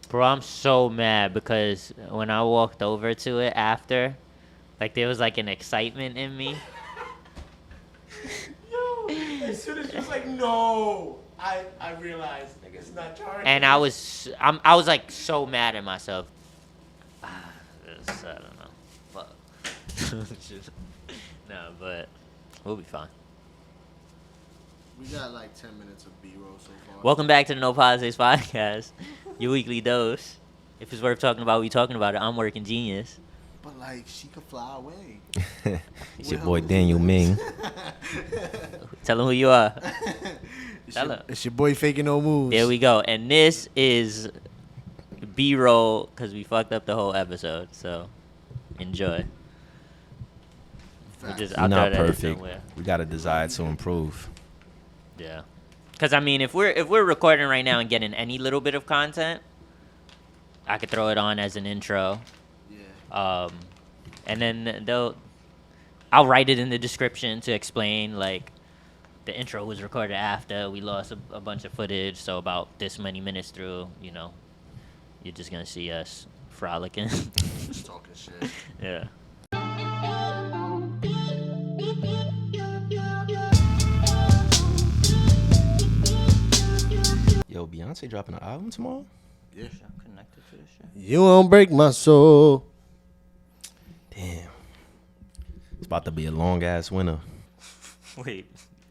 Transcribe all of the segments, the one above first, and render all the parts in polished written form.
Bro, I'm so mad because when I walked over to it after, like there was like an excitement in me. Yo, as soon as you was like, no, I realized nigga's not charging. And I was like so mad at myself. I don't know. Fuck. No, but we'll be fine. We got like 10 minutes of B-roll so far. Welcome back to the No Politics Podcast, your weekly dose. If it's worth talking about, we talking about it. I'm working genius. But like, she could fly away. It's your boy Daniel Ming. Tell him who you are. Tell him. It's your boy faking no moves. There we go. And this is B-roll because we fucked up the whole episode. So enjoy. We're not perfect. We got a desire to improve. Yeah. Because I mean, if we're recording right now and getting any little bit of content, I could throw it on as an intro. Yeah. And then I'll write it in the description to explain like the intro was recorded after we lost a bunch of footage, so about this many minutes through, you're just gonna see us frolicking. Just talking shit. Yeah. Yo, Beyonce dropping an album tomorrow? Yeah. I'm connected to this shit. You won't break my soul. Damn. It's about to be a long ass winter. Wait,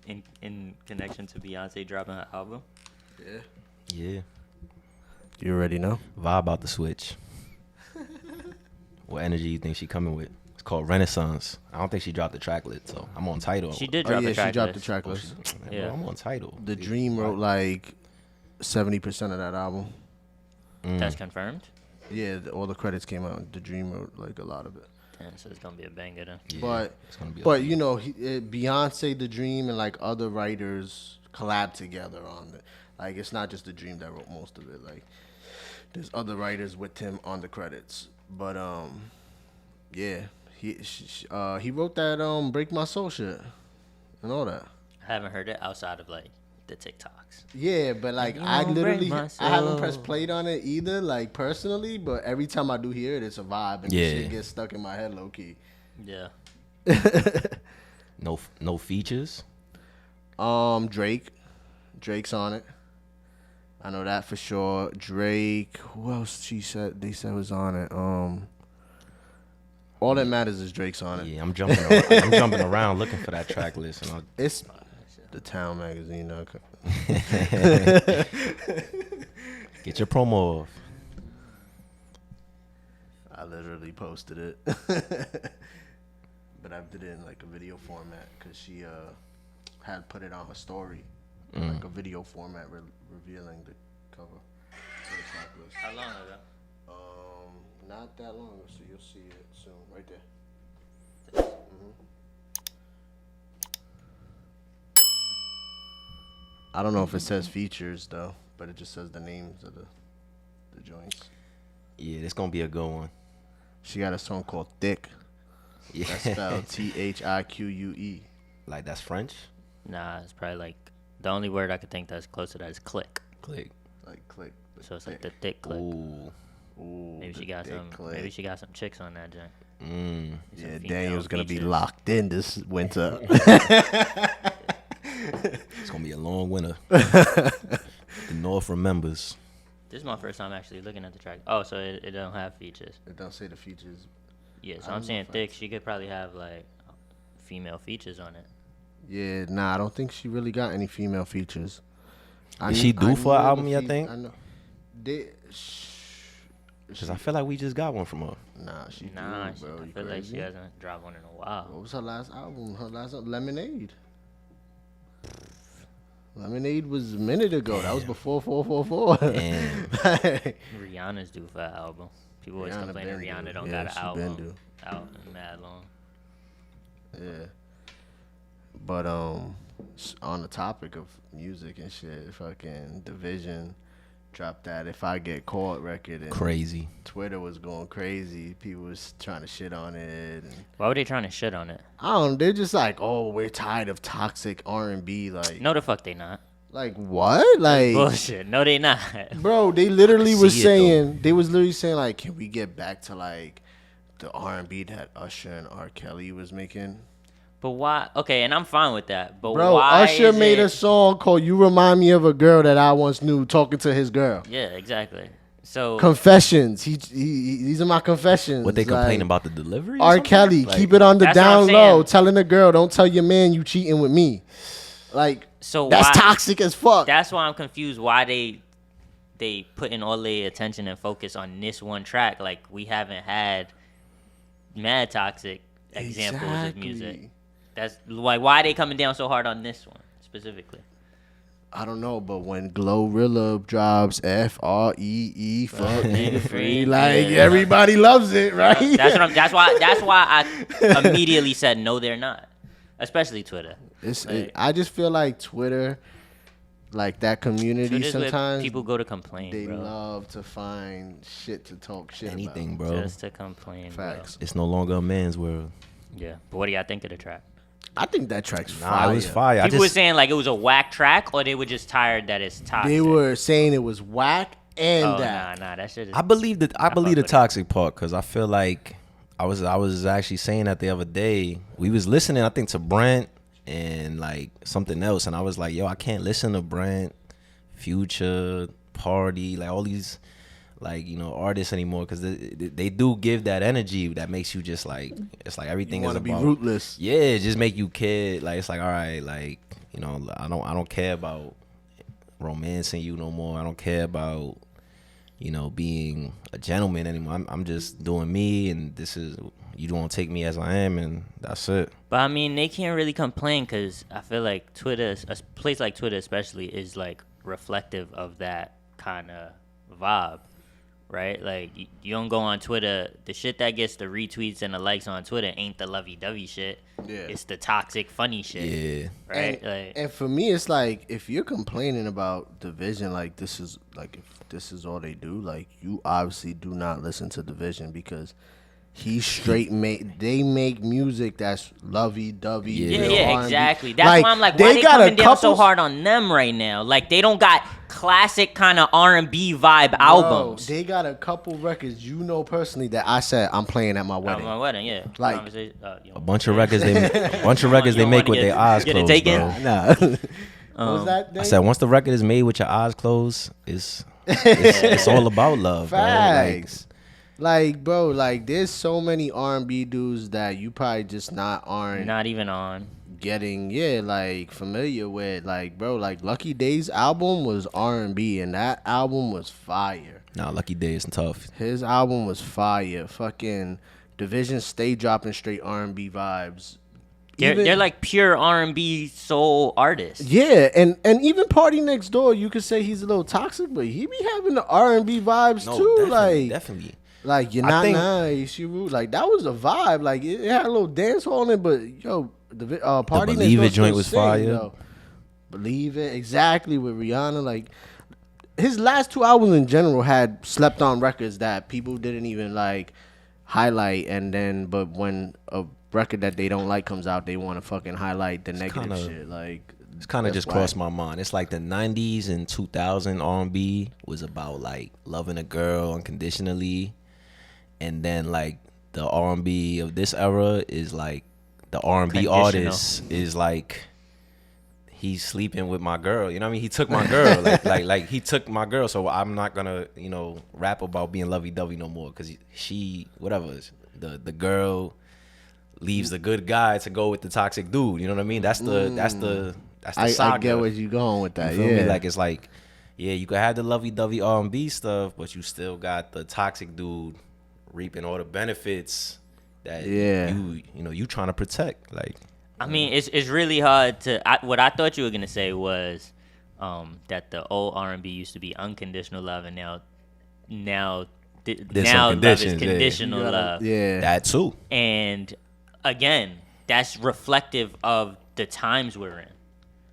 in connection to Beyonce dropping her album? Yeah. Yeah. You already know. Vibe about to switch. What energy you think she coming with? It's called Renaissance. I don't think she dropped the track list, so I'm on Tidal. She did drop the track she dropped list. the track list. Yeah. Bro, I'm on Tidal. The Dream wrote like 70% of that album. That's confirmed? Yeah, all the credits came out. The Dream wrote like a lot of it. Damn, so it's gonna be a banger then. Yeah, it's gonna be But you know, Beyonce, The Dream, and like other writers collab together on it. Like it's not just The Dream that wrote most of it. Like there's other writers with him on the credits. But yeah, he wrote that Break My Soul shit and all that. I haven't heard it outside of like the TikToks. Yeah, but like I literally I haven't pressed played on it either, like personally. But every time I do hear it, it's a vibe and Yeah. shit gets stuck in my head low key. Yeah. No features. Drake's on it. I know that for sure. Drake. Who else? They said was on it. All that matters is Drake's on it. Yeah, I'm jumping around looking for that track list, and It's the Town magazine. get your promo off. I literally posted it, but I did it in like a video format because she had put it on her story, like a video format revealing the cover of the track list. How long ago? Not that long ago, so you'll see it soon, right there. I don't know if it says features though, but it just says the names of the joints. Yeah, it's gonna be a good one. She got a song called Thick. Yeah. That's spelled Thique. Like that's French? Nah, it's probably like the only word I could think that's close to that is click. Click. Like click. So it's like the thick click. Ooh. Maybe she got some. Click. Maybe she got some chicks on that joint. Yeah, Daniel's gonna be locked in this winter. It's gonna be a long winter. The North remembers. This is my first time actually looking at the track. Oh, so it don't have features. It don't say the features. Yeah, so I'm saying thick. She could probably have like female features on it. Yeah, nah, I don't think she really got any female features. Is she due for an album, you think? I know. Because I feel like we just got one from her. Nah, she Nah, due, bro. I You feel like crazy? she hasn't dropped one in a while. What was her last album? Lemonade. Lemonade was a minute ago. That was before 444. Damn. Rihanna's due for an album. People always complaining Rihanna don't Yeah, got she an been album due. out in mad long. Yeah. But on the topic of music and shit, fucking Division dropped that If I Get Caught record and Crazy. Twitter was going crazy. People was trying to shit on it. And Why were they trying to shit on it? I don't know. They're just like, oh, we're tired of toxic R&B. Like, No, the fuck they not. Like what? Like Bullshit. No, they not. bro, they literally I was see it, saying like, can we get back to like the R&B that Usher and R. Kelly was making? But why? Okay, and I'm fine with that. But Bro, why Usher is made it, a song called "You Remind Me of a Girl That I Once Knew," talking to his girl. Yeah, exactly. So Confessions. These are my confessions. What they Like, complain about the delivery? or R. something? Kelly, Like, keep it on the That's what down I'm low. saying. Telling the girl, don't tell your man you cheating with me. Like, so that's why, toxic as fuck. That's why I'm confused. Why they putting all their attention and focus on this one track? Like we haven't had mad toxic examples of music. Exactly. That's like why are they coming down so hard on this one specifically? I don't know, but when Glorilla drops FREE, fuck nigga free, like Yeah. everybody loves it, right? That's why I immediately said no, they're not. Especially Twitter. I just feel like Twitter, like that community, Twitter's where sometimes people go to complain, they bro. love to find shit to talk shit anything, about. bro. Just to complain, Facts. It's no longer a man's world. bro. Yeah. But what do y'all think of the track? I think that track's Nah, fire. it was fire. People were saying like it was a whack track, or they were just tired that it's toxic. They were saying it was whack and Oh, that. nah, that shit is. I believe the fuck with it. toxic part because I feel like I was actually saying that the other day. We was listening, I think, to Brent and like something else, and I was like, yo, I can't listen to Brent, Future, Party, like all these like, you know, artists anymore because they do give that energy that makes you just like, it's like everything You is want to about be rootless. yeah, it just make you kid. Like it's like, all right, like, you know, I don't care about romancing you no more. I don't care about, you know, being a gentleman anymore. I'm just doing me, and this is, you don't take me as I am, and that's it. But I mean, they can't really complain because I feel like Twitter, a place like Twitter especially, is like reflective of that kind of vibe, right? Like you don't go on Twitter. The shit that gets the retweets and the likes on Twitter ain't the lovey-dovey shit. Yeah. It's the toxic, funny shit. Yeah. Right. And for me, it's like if you're complaining about Division, like this is like if this is all they do, like you obviously do not listen to Division because he straight they make music that's lovey dovey. Yeah, exactly. That's why I'm like, why they coming down so hard on them right now? Like they don't got classic kind of R&B vibe albums. They got a couple records, you know, personally that I said I'm playing at my wedding. My wedding, yeah. Like, A bunch of records they make with their eyes get it closed, taken? bro. Nah. What was that? I Dave? said once the record is made with your eyes closed, it's all about love, bro. Facts. Like, bro, like there's so many R&B dudes that you probably just aren't Not even on. getting like familiar with. Like, bro, like Lucky Day's album was R&B and that album was fire. Nah, Lucky Day is tough. His album was fire. Fucking Division stay dropping straight R&B vibes. They're like pure R&B soul artists. Yeah, and even Party Next Door, you could say he's a little toxic, but he be having the R&B vibes too. Definitely. Like you're not nice, you rude. Like that was a vibe. Like it had a little dance hall in it, but yo, the Party Next Believe Door It joint still was sing, fire. though. Believe It, exactly, with Rihanna. Like his last two albums in general had slept on records that people didn't even like highlight, and then but when a record that they don't like comes out, they want to fucking highlight the negative shit. Like it's kind of that's just crossed my mind. It's like the 90s and 2000 R&B was about like loving a girl unconditionally, and then like the R&B of this era is like the R&B artist is like he's sleeping with my girl. You know what I mean? He took my girl. like he took my girl. So I'm not gonna, you know, rap about being lovey-dovey no more because she whatever the girl leaves the good guy to go with the toxic dude. You know what I mean? That's the saga. I get where you going with that. You feel Yeah, me? Like it's like, yeah, you could have the lovey-dovey R&B stuff, but you still got the toxic dude reaping all the benefits that you trying to protect. Like, I mean, it's really hard to. What I thought you were gonna say was that the old R&B used to be unconditional love, and now love is conditional love. Yeah, that too. And again, that's reflective of the times we're in.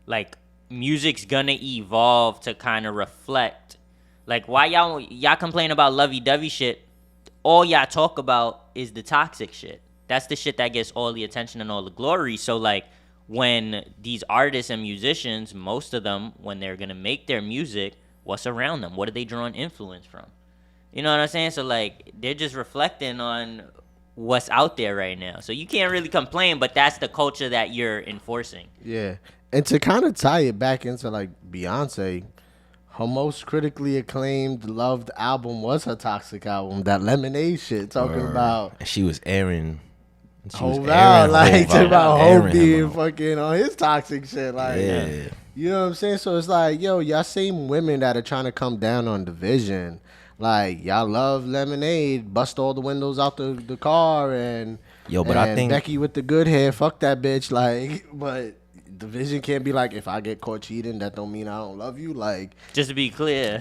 Like, music's gonna evolve to kind of reflect. Like, why y'all complain about lovey-dovey shit? All y'all talk about is the toxic shit. That's the shit that gets all the attention and all the glory. So, like, when these artists and musicians, most of them, when they're gonna make their music, what's around them? What are they drawing influence from? You know what I'm saying? So like they're just reflecting on what's out there right now. So you can't really complain, but that's the culture that you're enforcing. Yeah. And to kind of tie it back into like Beyonce, her most critically acclaimed, loved album was her Toxic album, that Lemonade shit, talking about. And she was airing. Hove out, like, talking about Hove being him out. fucking on his toxic shit. Like, Yeah. you know what I'm saying? So it's like, yo, y'all same women that are trying to come down on Division. Like, y'all love Lemonade, bust all the windows out the car, and I think Becky with the good hair, fuck that bitch. Like, but Division can't be like, if I get caught cheating, that don't mean I don't love you. Like, just to be clear,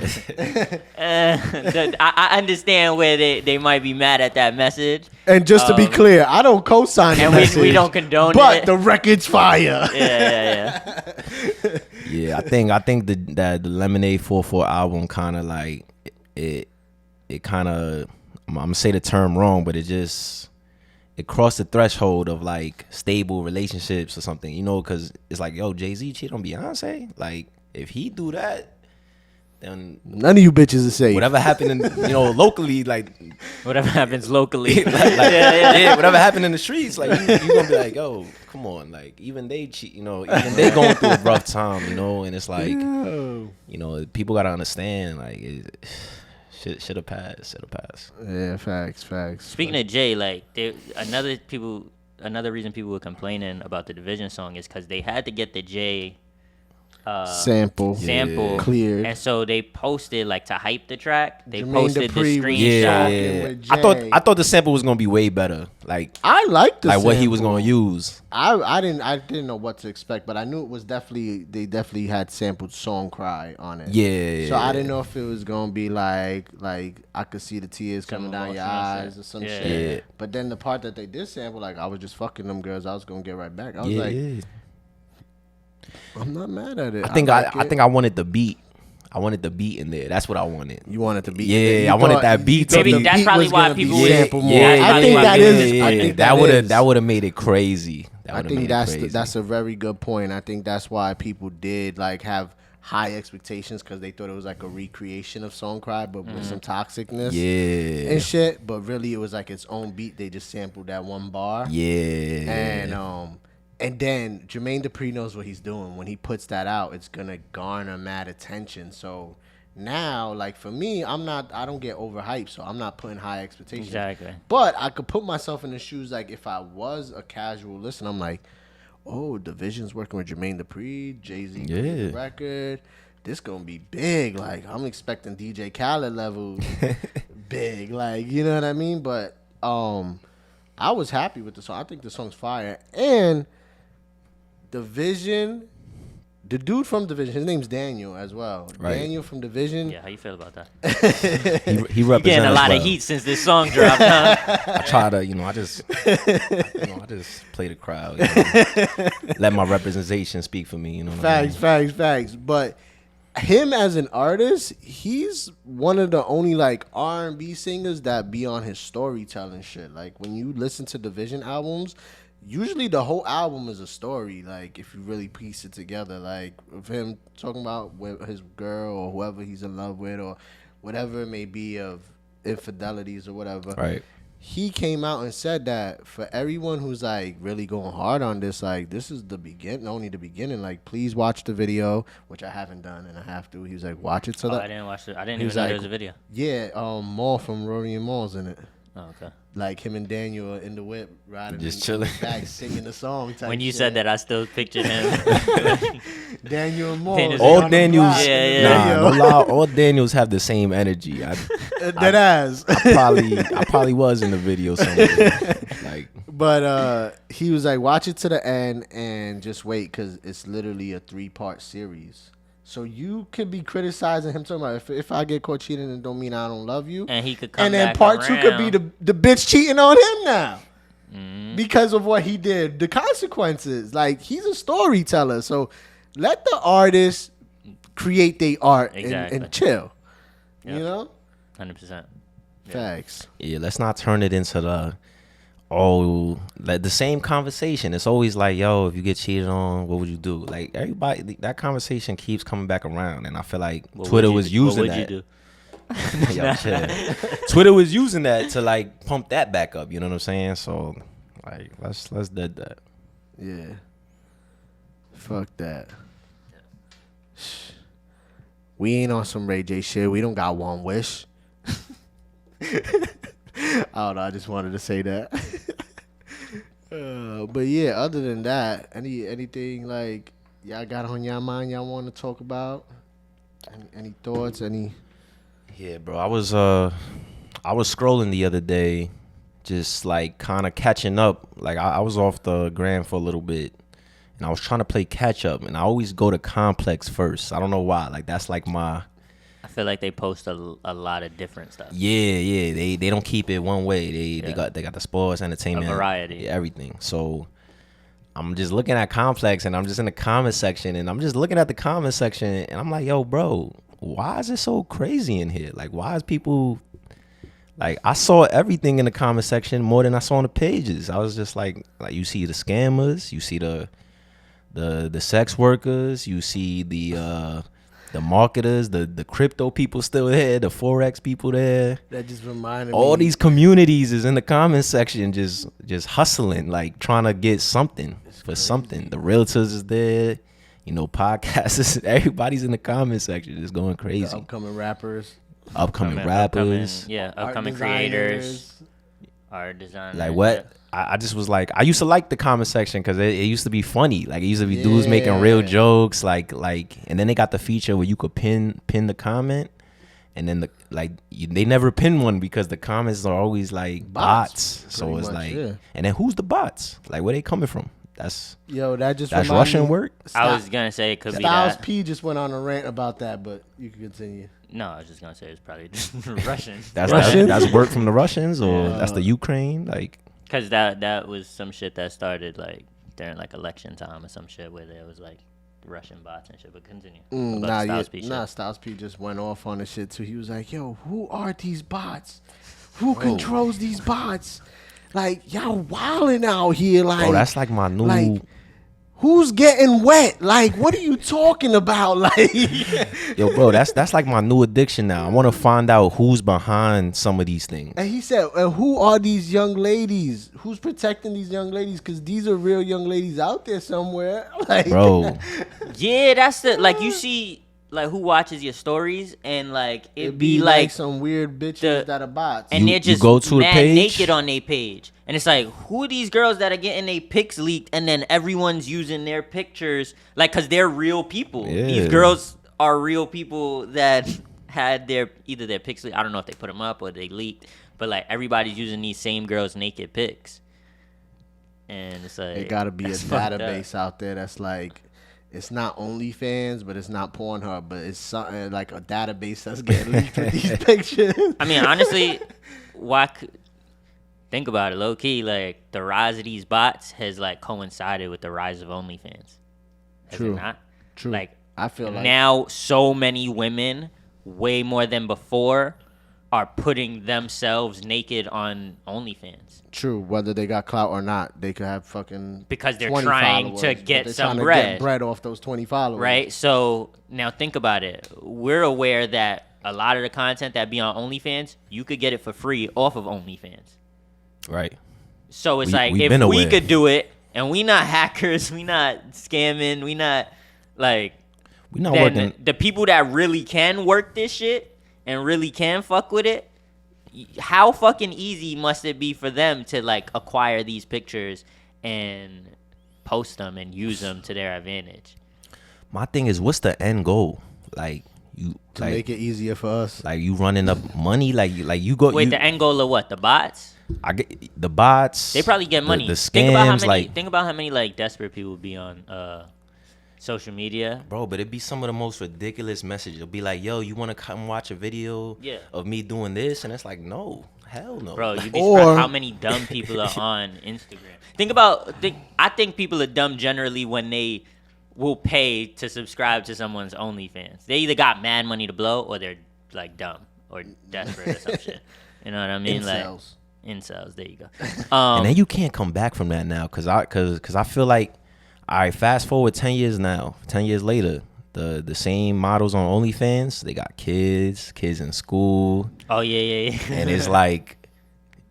I understand where they might be mad at that message. And just to be clear, I don't co-sign the and message, we don't condone but it. the record's fire. Yeah. Yeah, I think that the Lemonade 4/4 album kind of like it kind of, I'm gonna say the term wrong, but it crossed the threshold of like stable relationships or something, you know, because it's like, yo, Jay-Z cheated on Beyonce. Like, if he do that, then None of you bitches are safe. whatever happened in, you know, locally, like Whatever happens locally. yeah, whatever happened in the streets, like you gonna be like, yo, come on, like even they cheat, you know, even they going through a rough time, you know, and it's like, you know, people gotta understand, like should have passed. Yeah, facts. Speaking of Jay, like another reason people were complaining about the Division song is because they had to get the Jay sample cleared, and so they posted like to hype the track. They Jermaine posted Dupri the was screenshot. with I thought the sample was gonna be way better, like I liked the like what he was sample. gonna use. I didn't know what to expect, but I knew it was they definitely had sampled "Song Cry" on it. Yeah. So I didn't know if it was gonna be like I could see the tears coming down your eyes or some shit. Yeah. But then the part that they did sample, like I was just fucking them girls, I was gonna get right back. I was like, I'm not mad at it. I think I wanted the beat. I wanted the beat in there. That's what I wanted. You wanted to be. Yeah, I wanted that beat to Maybe be. that's probably why people would sample more. Yeah, I think that is. I think that would have made it crazy. I think that's a very good point. I think that's why people did like have high expectations, because they thought it was like a recreation of Song Cry, but with some toxicness and shit. But really, it was like its own beat. They just sampled that one bar. And then Jermaine Dupri knows what he's doing. When he puts that out, it's gonna garner mad attention. So now, like for me, I don't get overhyped, so I'm not putting high expectations. Exactly. But I could put myself in the shoes, like if I was a casual listener, I'm like, oh, Division's working with Jermaine Dupri, Jay-Z the record. This gonna be big. Like I'm expecting DJ Khaled level big. Like, you know what I mean? But I was happy with the song. I think the song's fire. And Division, the dude from Division, his name's Daniel as well. Right. Daniel from Division. Yeah, how you feel about that? he represents Getting a lot well. of heat since this song dropped, huh? I try to, I just play the crowd. Let my representation speak for me. You know what I mean? Facts. But him as an artist, he's one of the only like R&B singers that be on his storytelling shit. Like when you listen to Division albums, usually the whole album is a story, like if you really piece it together, like of him talking about his girl or whoever he's in love with or whatever it may be, of infidelities or whatever. Right. He came out and said that for everyone who's like really going hard on this, like this is only the beginning. Like please watch the video, which I haven't done and I have to. He was like, watch it. I didn't watch it. I didn't even know there was a video. Yeah, Maul from Rory and Maul's in it. Oh, okay. Like him and Daniel in the whip riding, just chilling, back singing the song. When you said that, I still pictured him. Daniel and Maul. All Daniels, no lie, all Daniels have the same energy. That ass. I probably was in the video somewhere. Like, but he was like, watch it to the end and just wait, because it's literally a 3-part series. So you could be criticizing him talking about if I get caught cheating, it don't mean I don't love you. And he could come and then back part around. 2 could be the bitch cheating on him now. Because of what he did. The consequences. Like, he's a storyteller. So let the artist create their art and chill. Yep. You know? 100%. Facts. Yeah, let's not turn it into the oh, like the same conversation. It's always like, yo, if you get cheated on, what would you do? Like everybody, that conversation keeps coming back around, and I feel like Twitter was using that. What would you do? Yo, chill. Twitter was using that to like pump that back up. You know what I'm saying? So, like, let's dead that. Yeah. Fuck that. We ain't on some Ray J shit. We don't got one wish. I don't know. I just wanted to say that. But yeah, other than that, anything like y'all got on your mind y'all want to talk about? Any thoughts? Yeah, bro. I was scrolling the other day, just like kind of catching up. Like I was off the gram for a little bit, and I was trying to play catch up. And I always go to Complex first. I don't know why. Like that's like my. I feel like they post a lot of different stuff. Yeah. They don't keep it one way. They got the sports, entertainment, a variety, everything. So I'm just looking at Complex, and I'm just in the comment section, and I'm just looking at the comment section, and I'm like, yo, bro, why is it so crazy in here? Like, why is people like? I saw everything in the comment section more than I saw on the pages. I was just like you see the scammers, you see the sex workers, you see the marketers, the crypto people still there, the Forex people there. That just reminded me. All these communities is in the comment section just hustling, like trying to get something for something. The realtors is there, you know, podcasters, everybody's in the comment section just going crazy. The upcoming rappers. Upcoming creators, art designers. Like what? Yeah. I just was like, I used to like the comment section because it used to be funny. Like it used to be dudes making real jokes, like, and then they got the feature where you could pin the comment, and then they never pin one because the comments are always like bots. So it's like, and then who's the bots? Like where they coming from? That's Russian work. I was gonna say it could be Styles that. P just went on a rant about that, but you can continue. No, I was just gonna say it's probably just Russian. That's work from the Russians, or that's the Ukraine, like. Cause that was some shit that started like during like election time or some shit where there was like Russian bots and shit. But continue. Styles P just went off on the shit too. He was like, "Yo, who are these bots? Who controls these bots? Like y'all wilding out here. Like, that's like my new. Like, who's getting wet? Like, what are you talking about? Like, yo, bro, that's like my new addiction now. I want to find out who's behind some of these things. And he said, who are these young ladies? Who's protecting these young ladies? Because these are real young ladies out there somewhere. Like, bro. Yeah, that's the, like, you see, like, who watches your stories, and, like, it'd be like some weird bitches that are bots. And they're just go to mad the page? naked on their page. And it's like, who are these girls that are getting their pics leaked, and then everyone's using their pictures, like, because they're real people. Yeah. These girls are real people that had either their pics leaked. I don't know if they put them up or they leaked, but, like, everybody's using these same girls' naked pics. And it's like, it got to be a database out there that's like, it's not OnlyFans, but it's not Pornhub, but it's something like a database that's getting leaked with these pictures. I mean, honestly, think about it, low key, like the rise of these bots has like coincided with the rise of OnlyFans. Has it not? True. Like, I feel like now so many women, way more than before, are putting themselves naked on OnlyFans. True, whether they got clout or not, they could have fucking because they're 20 trying to get some bread. Get bread off those 20 followers. Right? So now think about it. We're aware that a lot of the content that be on OnlyFans, you could get it for free off of OnlyFans. Right. So it's like, if we could do it, and we not hackers, we not scamming, we not like, we not working. The people that really can work this shit and really can fuck with it, how fucking easy must it be for them to like acquire these pictures and post them and use them to their advantage? My thing is, what's the end goal? Like, you to make it easier for us. Like, you running up money, like you go. Wait, the end goal of what? The bots? I get the bots. They probably get money. The scams, think about how many like desperate people be on social media, bro. But it'd be some of the most ridiculous messages. It'll be like, "Yo, you want to come watch a video of me doing this?" And it's like, no, hell no, bro. You'd be surprised how many dumb people are on Instagram. I think people are dumb generally when they will pay to subscribe to someone's OnlyFans. They either got mad money to blow, or they're like dumb or desperate or some shit. You know what I mean? Incels. incels. There you go. And then you can't come back from that now, cause I feel like, all right, fast forward 10 years now, 10 years later, the same models on OnlyFans, they got kids in school. Oh yeah. And it's like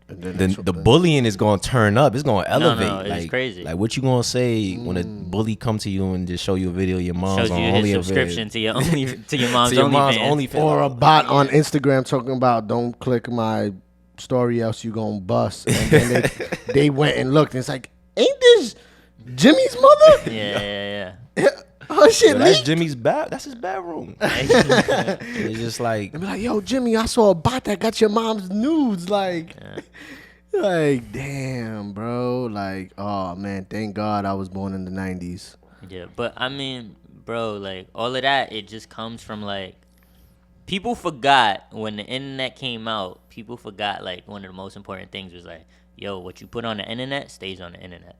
the bullying is gonna turn up. It's gonna elevate. No, it's like, crazy. Like, what you gonna say when a bully come to you and just show you a video of your mom's Shows on you his subscription to your mom's OnlyFans. Or a bot on Instagram talking about, don't click my story else you gonna bust. And then they went and looked and it's like, ain't this Jimmy's mother? Yeah. Her shit that's leaked. Jimmy's that's his bedroom. It's just like, And be like, yo, Jimmy, I saw a bot that got your mom's nudes. Like, like, damn, bro. Like, oh man, thank God I was born in the 90s. Yeah, but I mean, bro, like all of that, it just comes from like people forgot when the internet came out. People forgot like one of the most important things was like, yo, what you put on the internet stays on the internet,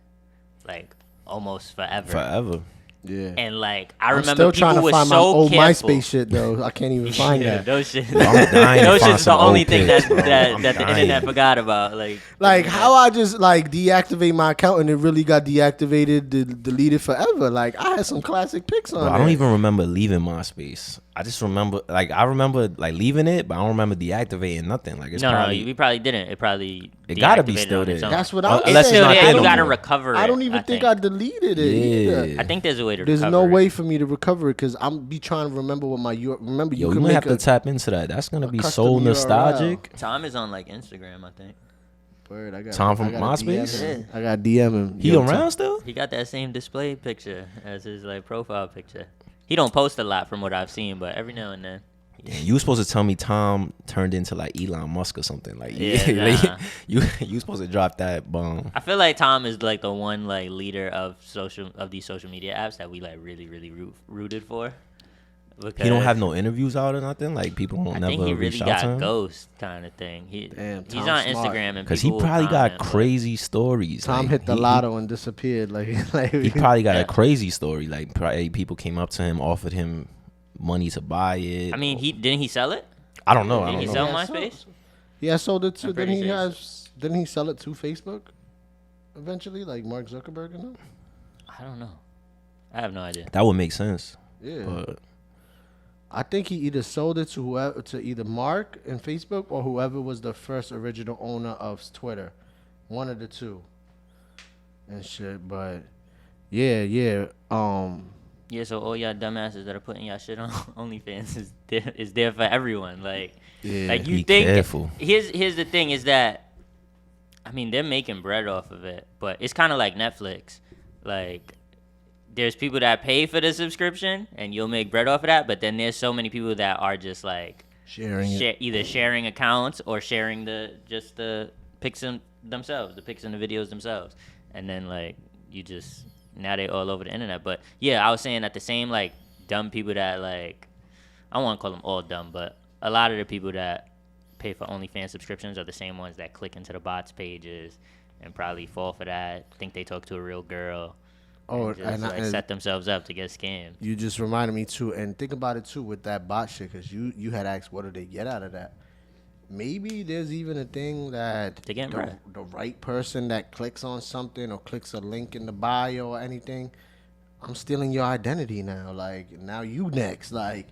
like almost forever. Yeah. And like I I'm remember still people trying to were find my so old careful. MySpace shit though. I can't even find that. Those shit. I'm dying to Those find shit's the some only old thing pics, that bro. that I'm the dying. internet forgot about. Like how I just like deactivate my account and it really got deactivated, deleted forever. Like I had some classic pics on Bro, there. I don't even remember leaving MySpace. I just remember like leaving it, but I don't remember deactivating nothing. Like it's No, probably we probably didn't. It probably it gotta be deactivated still on its there. own. That's what I'm Unless saying. it's not there, there you no gotta more. recover it. I don't even think I deleted it either. Yeah. I think there's a way to There's recover no it. way for me to recover it because I'm be trying to remember what my remember you Yo, you can might make have to tap into that. That's gonna be custom so URL. nostalgic. Tom is on like Instagram, I think. Word, I got Tom from I gotta MySpace? DM him. I got DM him. He Yo, around Tom. still? He got that same display picture as his like profile picture. He don't post a lot from what I've seen, but every now and then. Yeah, you were supposed to tell me Tom turned into like Elon Musk or something. Like Yeah, nah. you supposed to drop that bomb. I feel like Tom is like the one like leader of these social media apps that we like really rooted for. He don't have no interviews out or nothing. Like people won't I never think he really reach out to got him. ghost kind of thing. Damn, He's Tom's on smart. Instagram and Cause he people will probably got comment, but- crazy stories. Tom like, hit the he- lotto and disappeared. Like He probably got Yeah. a crazy story. Like probably people came up to him, offered him money to buy it. I mean, didn't he sell it? I don't know. I Didn't don't he know. sell Yeah, MySpace? Yeah, I sold it to. I'm Then pretty he sure didn't he sell it to Facebook? Eventually, like Mark Zuckerberg and them. I don't know. I have no idea. That would make sense. Yeah, But I think he either sold it to whoever, to either Mark and Facebook or whoever was the first original owner of Twitter, one of the two, and shit. But yeah. Yeah, so all y'all dumbasses that are putting y'all shit on OnlyFans is there for everyone. Like, Yeah. like you Be think. careful. Here's the thing is that, I mean, they're making bread off of it, but it's kind of like Netflix. Like, there's people that pay for the subscription, and you'll make bread off of that. But then there's so many people that are just like sharing it. either sharing accounts or sharing the pics themselves, the pics and the videos themselves, and then like you just. Now they all over the internet. But yeah, I was saying that the same like dumb people that like, I don't want to call them all dumb, but a lot of the people that pay for OnlyFans subscriptions are the same ones that click into the bots pages and probably fall for that, think they talk to a real girl, and just like set themselves up to get scammed. You just reminded me too, and think about it too with that bot shit, because you had asked what do they get out of that. Maybe there's even a thing that They getting bread. the right person that clicks on something or clicks a link in the bio or anything, I'm stealing your identity now. Like now you next, like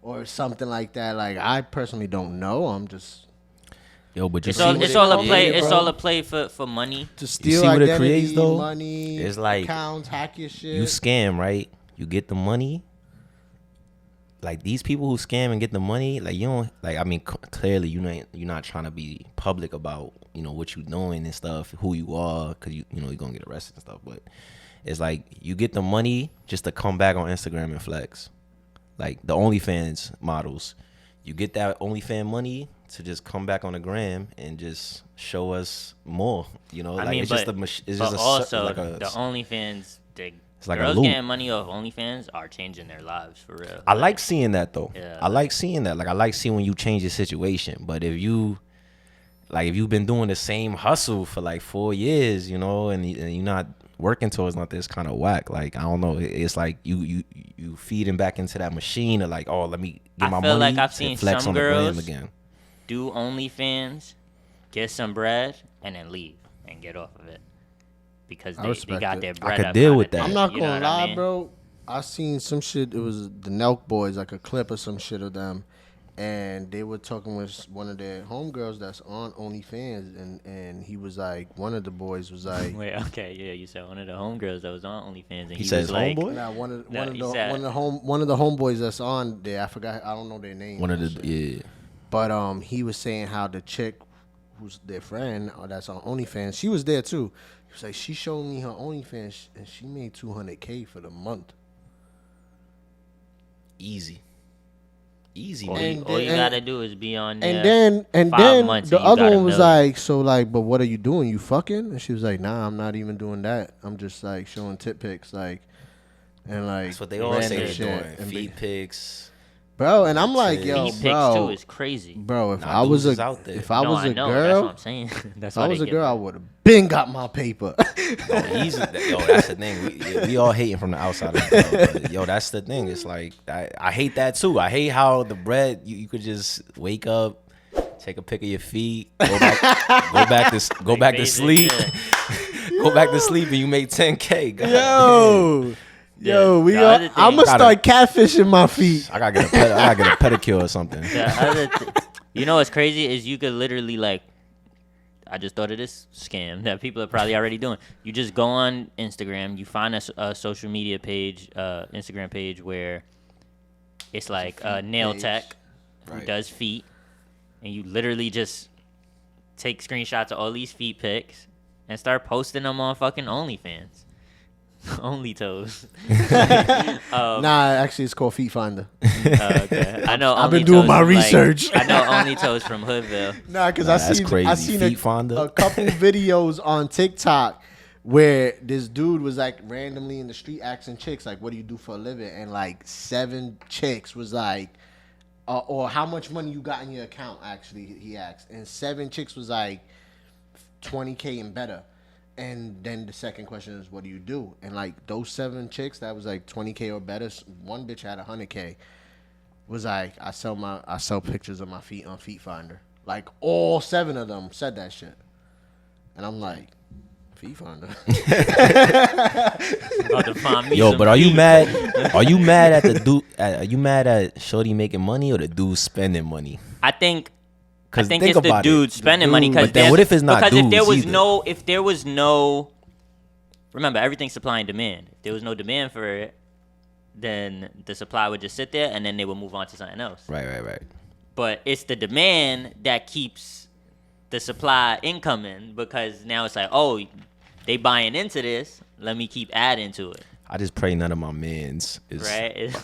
or something like that. Like I personally don't know. I'm just yo, but you It's see all what it's it all a creates? play. Yeah, It's bro. all a play for money. to steal see what it identity, creates, though? money, It's like accounts, hack your shit. You scam, right? You get the money. Like these people who scam and get the money, like you don't like. I mean, clearly you're not trying to be public about what you doing and stuff, who you are, because you're gonna get arrested and stuff. But it's like you get the money just to come back on Instagram and flex. Like the OnlyFans models, you get that OnlyFans money to just come back on the gram and just show us more. I like mean, it's but, just it's but just also like the OnlyFans, it's like a girls loop. getting money off OnlyFans are changing their lives for real. I like seeing that though. Yeah. I like seeing that. Like I like seeing when you change your situation. But if you've been doing the same hustle for like 4 years, and you're not working towards nothing, it's kind of whack. Like I don't know. It's like you feeding back into that machine of like, oh, let me get my I feel money like I've and seen flex some on the gram girls again. do OnlyFans get some bread, and then leave and get off of it because I they respect got it. their I bread could up deal kinda with that. thing, I'm not you know gonna what I lie, mean? bro. I seen some shit. It was the Nelk Boys, like a clip or some shit of them, and they were talking with one of their homegirls that's on OnlyFans, and he was like, one of the boys was like, Wait, okay, yeah, you said one of the homegirls that was on OnlyFans, and He he said was his like, homeboy? nah, No, he said- one of the homeboys that's on there. I forgot. I don't know their name. One of and the shit. But he was saying how the chick who's their friend or that's on OnlyFans, she was there too. He was like, she showed me her OnlyFans and she made $200K for the month. Easy, all man. you, all you gotta do is be on there. And 5 then months the and you other got one was $1 million. like, so like, but what are you doing? You fucking? And she was like, nah, I'm not even doing that. I'm just like showing tit pics, like, and like That's what they all say random they're shit. doing. And Feet pics. bro, and I'm like, yo, Feet pics too bro, is crazy. bro, if Nah, I was dudes is a out there. if I No, was a know, that's what girl, I'm saying. That's if why I was they a get girl, I mad. would have been got my paper. Yo, that's the thing. We all hating from the outside. But, yo, that's the thing. It's like I hate that too. I hate how the bread you could just wake up, take a pic of your feet, go back to basic, sleep, yeah. go back to sleep, and you make 10K. God Yo, Yeah, yo, we the are. other thing- I'm gonna start catfishing my feet. I gotta get a pedicure or something. The other you know what's crazy is you could literally like, I just thought of this scam that people are probably already doing. You just go on Instagram, you find a social media page, Instagram page where it's like a nail page. tech who Right. does feet, and you literally just take screenshots of all these feet pics and start posting them on fucking OnlyFans. Only toes. Nah, actually, it's called Feet Finder. Okay. I know. I've been Only doing Toes my from, like- research. I know Only Toes from Hoodville. Nah, because Nah, that's crazy. I seen Feet Finder. a couple videos on TikTok where this dude was like randomly in the street asking chicks like, "What do you do for a living?" And like 7 chicks was like, or how much money you got in your account? Actually, he asked, and 7 chicks was like 20K and better. And then the second question is, what do you do? And like those 7 chicks that was like 20K or better, one bitch had 100K. Was like, I sell pictures of my feet on Feet Finder. Like all 7 of them said that shit, and I'm like, Feet Finder. About to find me Yo, some but are you feet. mad? Are you mad at the dude? Are you mad at Shorty making money or the dude spending money? I think 'Cause it's think the about it. dude spending money dude. because But then what if it's not because if there dudes was either? no remember everything's supply and demand. If there was no demand for it, then the supply would just sit there and then they would move on to something else. Right. But it's the demand that keeps the supply incoming because now it's like, oh, they buying into this. Let me keep adding to it. I just pray none of my mans is Right?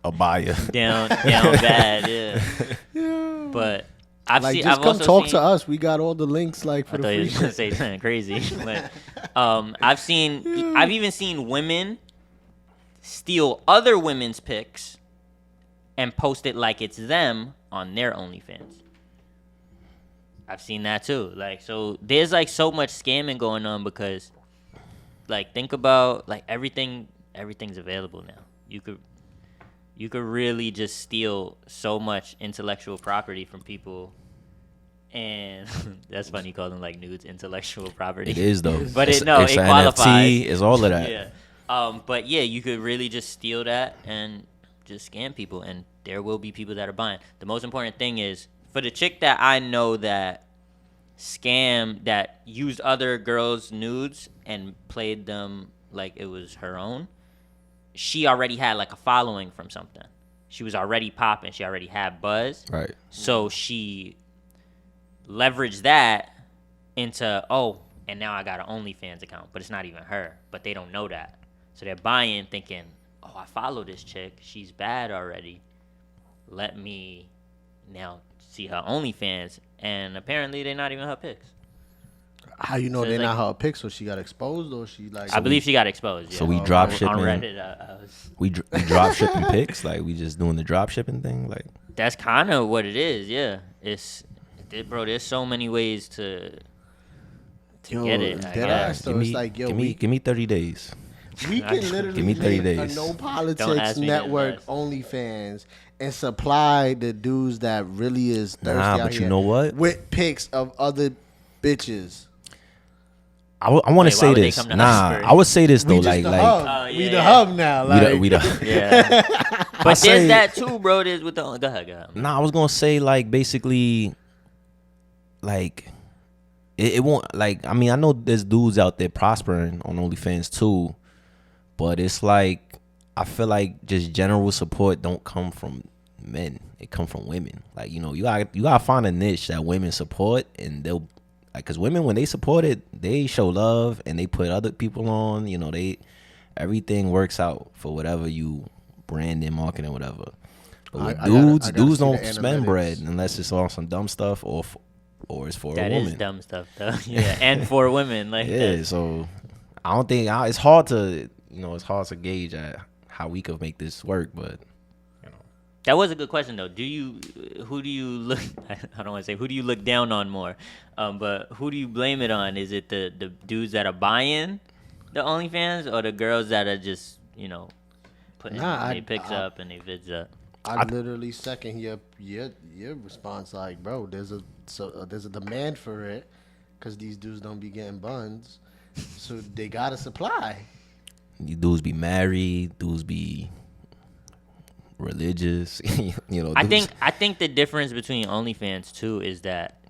a buyer. down bad, yeah. But I've Like, seen. just I've come also talk seen, to us. We got all the links like for I the thought you free was gonna shit. say something crazy. But, I've even seen women steal other women's pics and post it like it's them on their OnlyFans. I've seen that too. Like, so there's like so much scamming going on because, like, think about like everything's available now. You could really just steal so much intellectual property from people. And that's funny, calling like nudes intellectual property. It is though. But it's, it it's it an qualifies. NFT. It's all of that. Yeah. But yeah, you could really just steal that and just scam people, and there will be people that are buying. The most important thing is for the chick that I know that used other girls' nudes and played them like it was her own. She already had like a following from something. She was already popping. She already had buzz. Right. So she leveraged that into, and now I got an OnlyFans account, but it's not even her. But they don't know that. So they're buying thinking, I follow this chick. She's bad already. Let me now see her OnlyFans. And apparently they're not even her pics. How you know So they're it's not like- her pics, or she got exposed, or she like? I believe she got exposed. Yeah. So we drop on shipping. Reddit. I was, We drop shipping pics. Like we just doing the drop shipping thing. Like that's kind of what it is. Yeah. There's so many ways to get it. I dead guess. ass though. It's like, yo, give me 30 days. we can literally Give me 30 make days. a no Don't politics ask me to network invest. OnlyFans, and supply the dudes that really is thirsty Nah, out but here you know what? with pics of other bitches. I want to Wait, why say would they this. come to Nah, us I would say this though. We just Like, the like hub. Oh, We yeah, the yeah. hub now. Like, we the. Yeah. I But say- there's that too, bro. There's with the go ahead. Nah, I was gonna say like basically, like it won't like. I mean, I know there's dudes out there prospering on OnlyFans too, but it's like I feel like just general support don't come from men. It come from women. Like, you know, you gotta find a niche that women support, and they'll like, cause women, when they support it, they show love and they put other people on. You know, everything works out for whatever you brand and marketing, whatever. But with I dudes gotta see don't the spend analytics. bread unless it's on some dumb stuff or it's for That a woman. is dumb stuff, though. Yeah, and for women, like Yeah, so I don't think it's hard to gauge at how we could make this work, but that was a good question though. Who do you look? I don't want to say who do you look down on more, but who do you blame it on? Is it the dudes that are buying the OnlyFans or the girls that are just putting their pics up and their vids up? I literally second your response. Like, bro, there's a demand for it because these dudes don't be getting buns, so they gotta supply. you dudes be married, dudes be religious, I think the difference between OnlyFans too is that,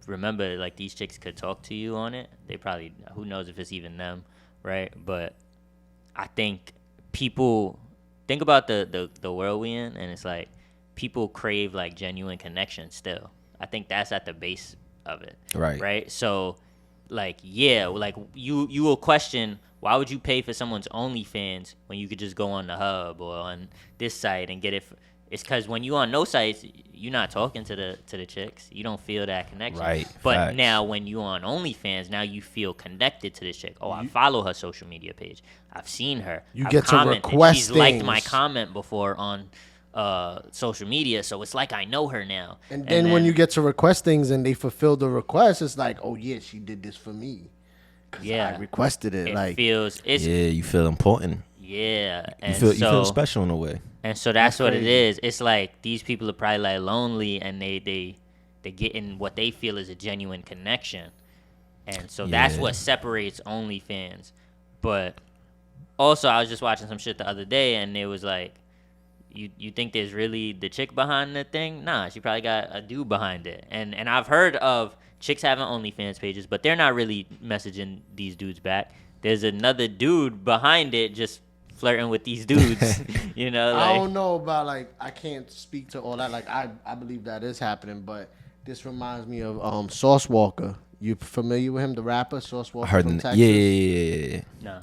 remember, like, these chicks could talk to you on it. They probably, who knows if it's even them, right? But I think people think about the world we in, and it's like people crave like genuine connection still. I think that's at the base of it. Right. So like, yeah, like you will question, why would you pay for someone's OnlyFans when you could just go on the hub or on this site and get it? It's because when you on those sites, you're not talking to the chicks. You don't feel that connection. Right. But Facts. now when you on OnlyFans, now you feel connected to this chick. Oh, I follow her social media page. I've seen her. You I've get to commented. request She's liked my things. comment before on social media, so it's like I know her now. And then when you get to request things and they fulfill the request, it's like, oh yeah, she did this for me. 'Cause Yeah. I requested it. it Like, feels, it's yeah, you feel important. yeah, You and feel so special in a way. and so that's what it crazy. is. It's like these people are probably like lonely, and they getting what they feel is a genuine connection, and so that's Yeah. what separates OnlyFans. But also, I was just watching some shit the other day, and it was like, you think there's really the chick behind the thing? Nah, she probably got a dude behind it. And I've heard of chicks having OnlyFans pages, but they're not really messaging these dudes back. There's another dude behind it just flirting with these dudes. You know, I like, don't know about, like, I can't speak to all that. Like, I believe that is happening, but this reminds me of Sauce Walker. You familiar with him, the rapper Sauce Walker I heard from the, Texas? yeah. no.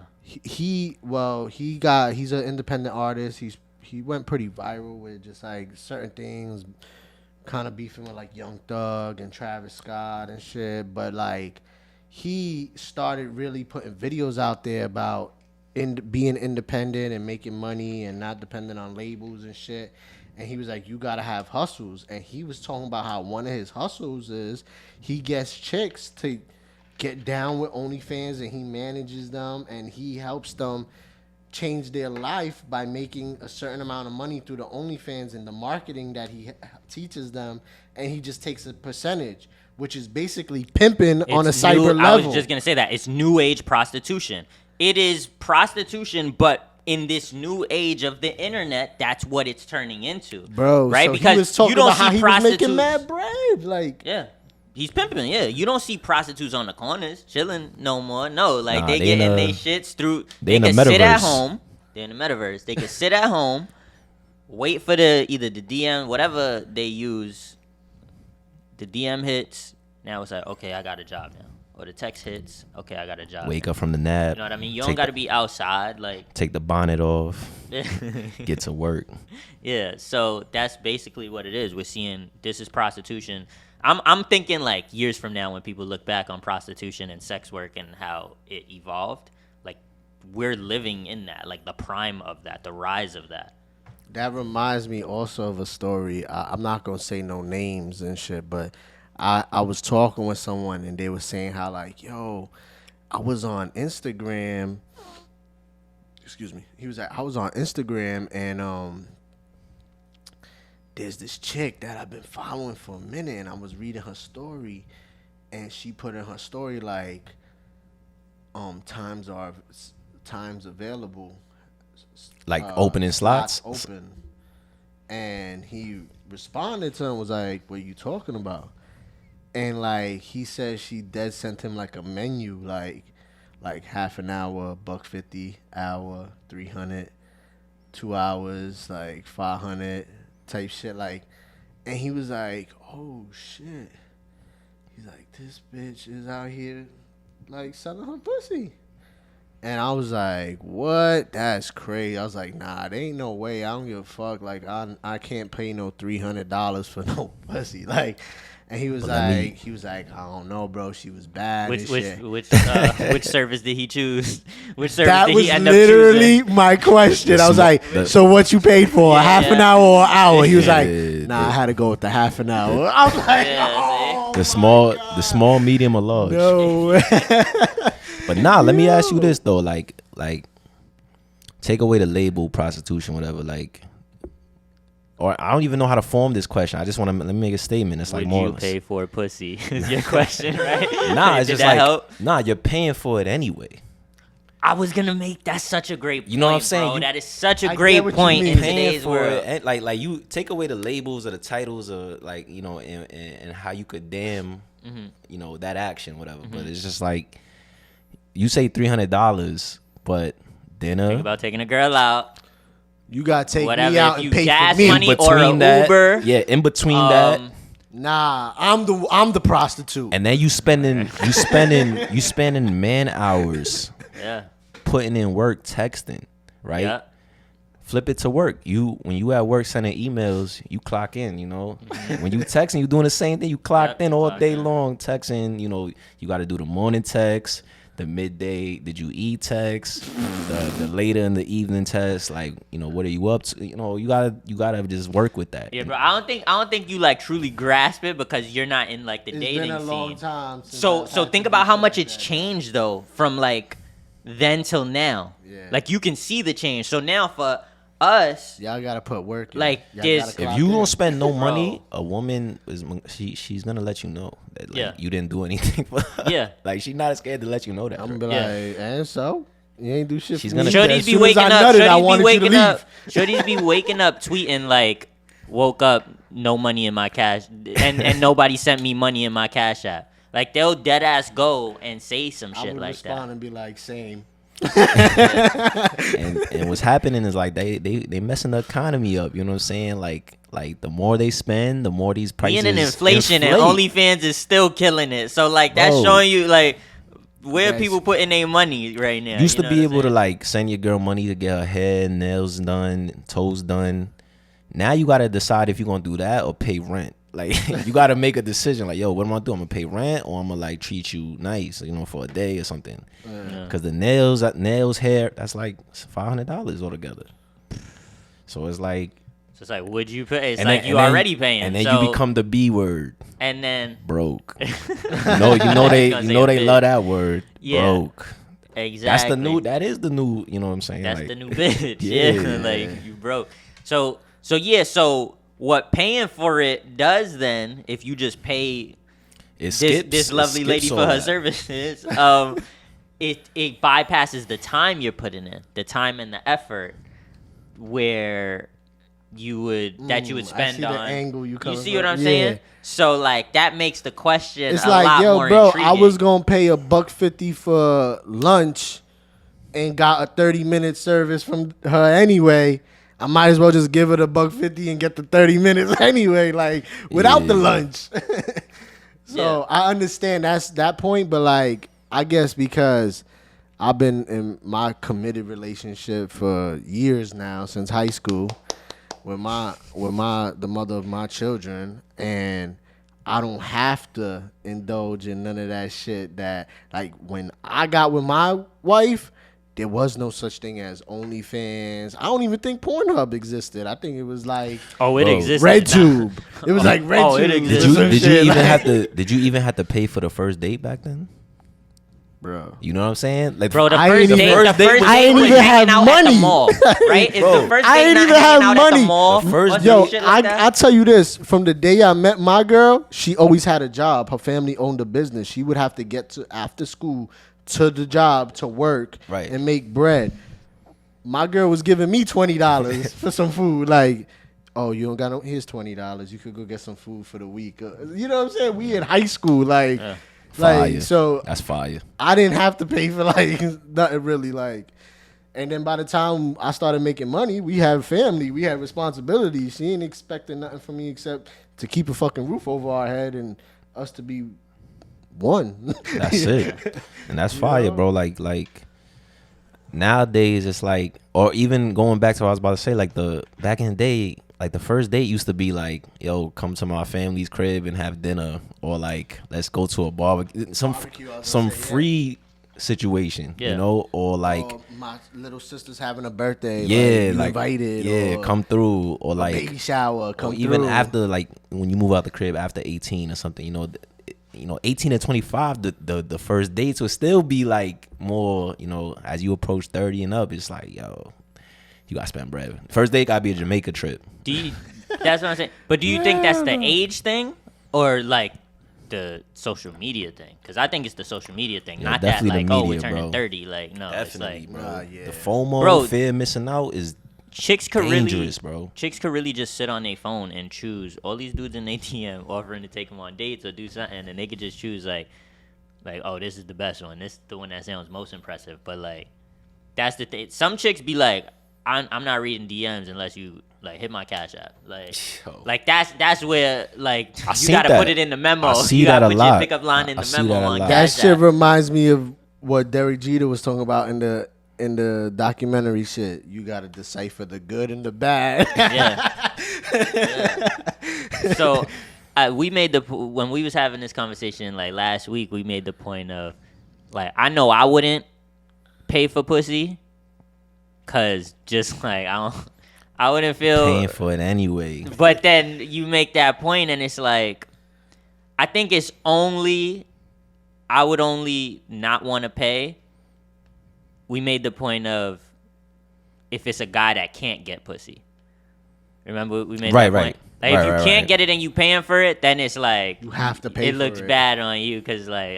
He's an independent artist. He went pretty viral with just like certain things, kind of beefing with like Young Thug and Travis Scott and shit. But like, he started really putting videos out there about being independent and making money and not dependent on labels and shit. And he was like, you gotta have hustles. And he was talking about how one of his hustles is he gets chicks to get down with OnlyFans, and he manages them and he helps them change their life by making a certain amount of money through the OnlyFans and the marketing that he teaches them, and he just takes a percentage, which is basically pimping on a It's cyber new, level. I was just gonna say that it's new age prostitution. It is prostitution, but in this new age of the internet, that's what it's turning into, Bro, Right? so Because he was talking you don't about how see he was prostitutes. making mad bread. Like, Yeah, he's pimping. Yeah, you don't see prostitutes on the corners chilling no more. No, like Nah, they they in getting the- they shits through. they They in the can sit at metaverse. home. They're in the metaverse. They can sit at home, wait for either the DM, whatever they use. The DM hits. Now it's like, okay, I got a job now. Or the text hits. Okay, I got a job. Wake now. up from the nap. You know what I mean? You don't got to be outside. Like, Take the bonnet off. Get to work. yeah. So that's basically what it is. We're seeing this is prostitution. I'm thinking like years from now when people look back on prostitution and sex work and how it evolved, like we're living in that, like the prime of that, the rise of that. that reminds me also of a story. I'm not gonna say no names and shit, but I was talking with someone and they were saying how like, yo, I was on Instagram. Excuse me. He was like, I was on Instagram and there's this chick that I've been following for a minute, and I was reading her story, and she put in her story like, times available, Like opening slots. open, and he responded to him was like, "What are you talking about?" And like he said, she dead sent him like a menu, like half an hour, $150, hour, 300, 2 hours, like 500 type shit, like. And he was like, "Oh shit." He's like, "This bitch is out here like selling her pussy." And I was like, "What? That's crazy." I was like, "Nah, there ain't no way. I don't give a fuck. Like, I can't pay no $300 for no pussy." Like, and he was like, "I don't know, bro. She was bad." Which and shit. which service did he choose? Which service That did was he end up literally choosing? my question. I was like, "So what you paid for? Yeah, half an yeah. hour or an hour?" He was Yeah, like, yeah. "Nah, I had to go with the half an hour." I was like, Yeah, "Oh, The small, medium, or large. no." But nah, let me ask you this though, like take away the label prostitution, whatever, like, or I don't even know how to form this question. I just want to let me make a statement. It's like Would more you or less. pay for pussy? Is your question, right? Nah, it's Did just that like help? nah, you're paying for it anyway. I was gonna make that's such a great point. You know what I'm saying? Bro. You- that is such a I great get what you point mean. in Paying today's for world. it, and like you take away the labels or the titles or like and how you could damn that action, whatever. But it's just like you say $300, but dinner Think about taking a girl out. You gotta take Whatever, me out if you and pay gas for me. money or a that, Uber. yeah, in between that. Nah, I'm the prostitute. And then you spending man hours Yeah. putting in work texting, right? Yeah. Flip it to work. When you at work sending emails, you clock in, When you texting, you doing the same thing. You clocked in all day long texting, you got to do the morning text, the midday, did you eat text, the later in the evening text, like, what are you up to? You gotta just work with that. Yeah, bro. I don't think you like truly grasp it because you're not in like the It's dating been a long scene. time. Since So I've had think to about do how shit much like it's that. changed though from like then till now. Yeah. Like you can see the change. So now for us, Y'all gotta put work in. Like, Y'all there's- gotta If clock you in. don't spend no money, a woman she's gonna let you know that like, Yeah. you didn't do anything for her. Yeah. Like she's not scared to let you know that. I'm gonna be Yeah. like, and so you ain't do shit. She's for me. gonna- shorties As be soon as waking I up. nutted, I Shorties wanted be you to waking leave. up. Shorties be waking up tweeting like, woke up, no money in my cash, and nobody sent me money in my cash app. Like they'll dead ass go and say some I shit would like respond that. and be like, same. and what's happening is like they messing the economy up. You know what I'm saying? Like the more they spend, the more these prices Being in inflation and inflate. OnlyFans is still killing it. So like that's Bro. showing you like where That's- people putting their money right now. Used you to know be what I'm able to saying? like send your girl money to get her hair, nails done, toes done. Now you gotta decide if you're gonna do that or pay rent. Like you gotta make a decision. Like, yo, what am I doing? I'm gonna pay rent or I'm gonna like treat you nice, for a day or something. Because the nails, hair, that's like $500 altogether. So it's like, So it's like, would you pay? It's and like then- you and then- already paying. and then so, you become the B word, and then broke. you I know was gonna they say a bit. love that word, Yeah. broke. exactly. That is the new, you know what I'm saying? That's like, the new bitch. Yeah. yeah, like you broke. So yeah. So what paying for it does then, if you just pay this lovely lady for her services, it bypasses the time you're putting in, the time and the effort where you would I spend see the on. angle you coming see from. what I'm Yeah. saying? So like that makes the question It's a like, lot yo, more bro, intriguing. I was gonna pay $150 for lunch and got a 30-minute service from her anyway. I might as well just give her the $150 and get the 30 minutes anyway, like without the Yeah. lunch. So Yeah. I understand that's that point, but like I guess because I've been in my committed relationship for years now, since high school, with the mother of my children, and I don't have to indulge in none of that shit that, like, when I got with my wife, there was no such thing as OnlyFans. I don't even think Pornhub existed. I think it was like Oh, it Bro. exists. RedTube. It was like RedTube. it Did exists. you or some did you shit, even like- have to pay for the first date back then? bro. You know what I'm saying? Like, Bro, the I first ain't date, even- the first I date ain't was even hanging have out at the money. mall, right? Is Bro, the first I date ain't not even hanging have out at money. the mall? The first or some Yo, shit like that? I tell you this. From the day I met my girl, she always had a job. Her family owned a business. She would have to get to after school to the job to work Right. and make bread. My girl was giving me $20 for some food. Like, oh, you don't got no. Here's $20. You could go get some food for the week. You know what I'm saying? We in high school, like, fire. so. That's fire. I didn't have to pay for like nothing really like. And then by the time I started making money, we had family, we had responsibilities. She ain't expecting nothing from me except to keep a fucking roof over our head and us to be one. That's it. And that's fire, bro. Like nowadays it's like, or even going back to what I was about to say, like back in the day, like the first date used to be like, yo, come to my family's crib and have dinner, or like let's go to a barbecue, some free situation, Yeah. you know, or like Or my little sister's having a birthday. yeah, you like invited. yeah, or come through, or a like baby shower. Come or even through. after, like when you move out the crib after 18 or something, you know 18 to 25, the first dates will still be like more, you know, as you approach 30 and up, it's like, yo, you gotta spend bread. First date gotta be a Jamaica trip. That's what I'm saying. But do you think that's the age thing or like the social media thing? Because I think it's the social media thing, Yeah, not that definitely like, the oh, we're media, turning bro. 30. Like, no, Definitely, it's like bro. yeah. The FOMO, Bro, fear of missing out is chicks could dangerous, really, bro. Chicks could really just sit on their phone and choose. All these dudes in ATM offering to take them on dates or do something, and they could just choose like, oh, this is the best one. This is the one that sounds most impressive. But like, that's the thing. Some chicks be like, I'm not reading DMs unless you like hit my Cash App. Yo. Like that's where like I you seen gotta that. put it in the memo. I see You gotta that a put lot. your pickup line in I the see memo that a on lot. That Cash shit App. reminds me of what Derek Jeter was talking about in the documentary shit. You gotta decipher the good and the bad. Yeah. So we made when we was having this conversation like last week, we made the point of like, I know I wouldn't pay for pussy, cause just like I wouldn't feel Paying for it anyway. But then you make that point, and it's like, I think it's I would only not want to pay. We made the point of if it's a guy that can't get pussy. Remember we made that point? Like if you can't get it and you paying for it, then it's like You have to pay it for looks it. bad on you because like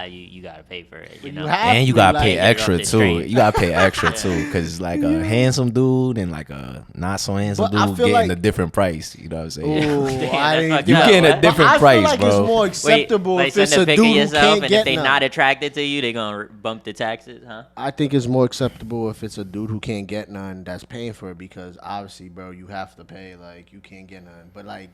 you gotta pay for it. You know. And you gotta pay like, extra get it off too. the train. You gotta pay extra too, cause like a handsome dude and like a not so handsome But I dude feel getting like- a different price. You know what I'm saying? Ooh, I didn't fucked You up. getting a What? different I price, feel like bro. it's more acceptable Wait, if it's send a a dude pic of who yourself, can't and get if they none. not attracted to you, they gonna bump the taxes, huh? I think it's more acceptable if it's a dude who can't get none that's paying for it, because obviously, bro, you have to pay. Like, you can't get none. But like,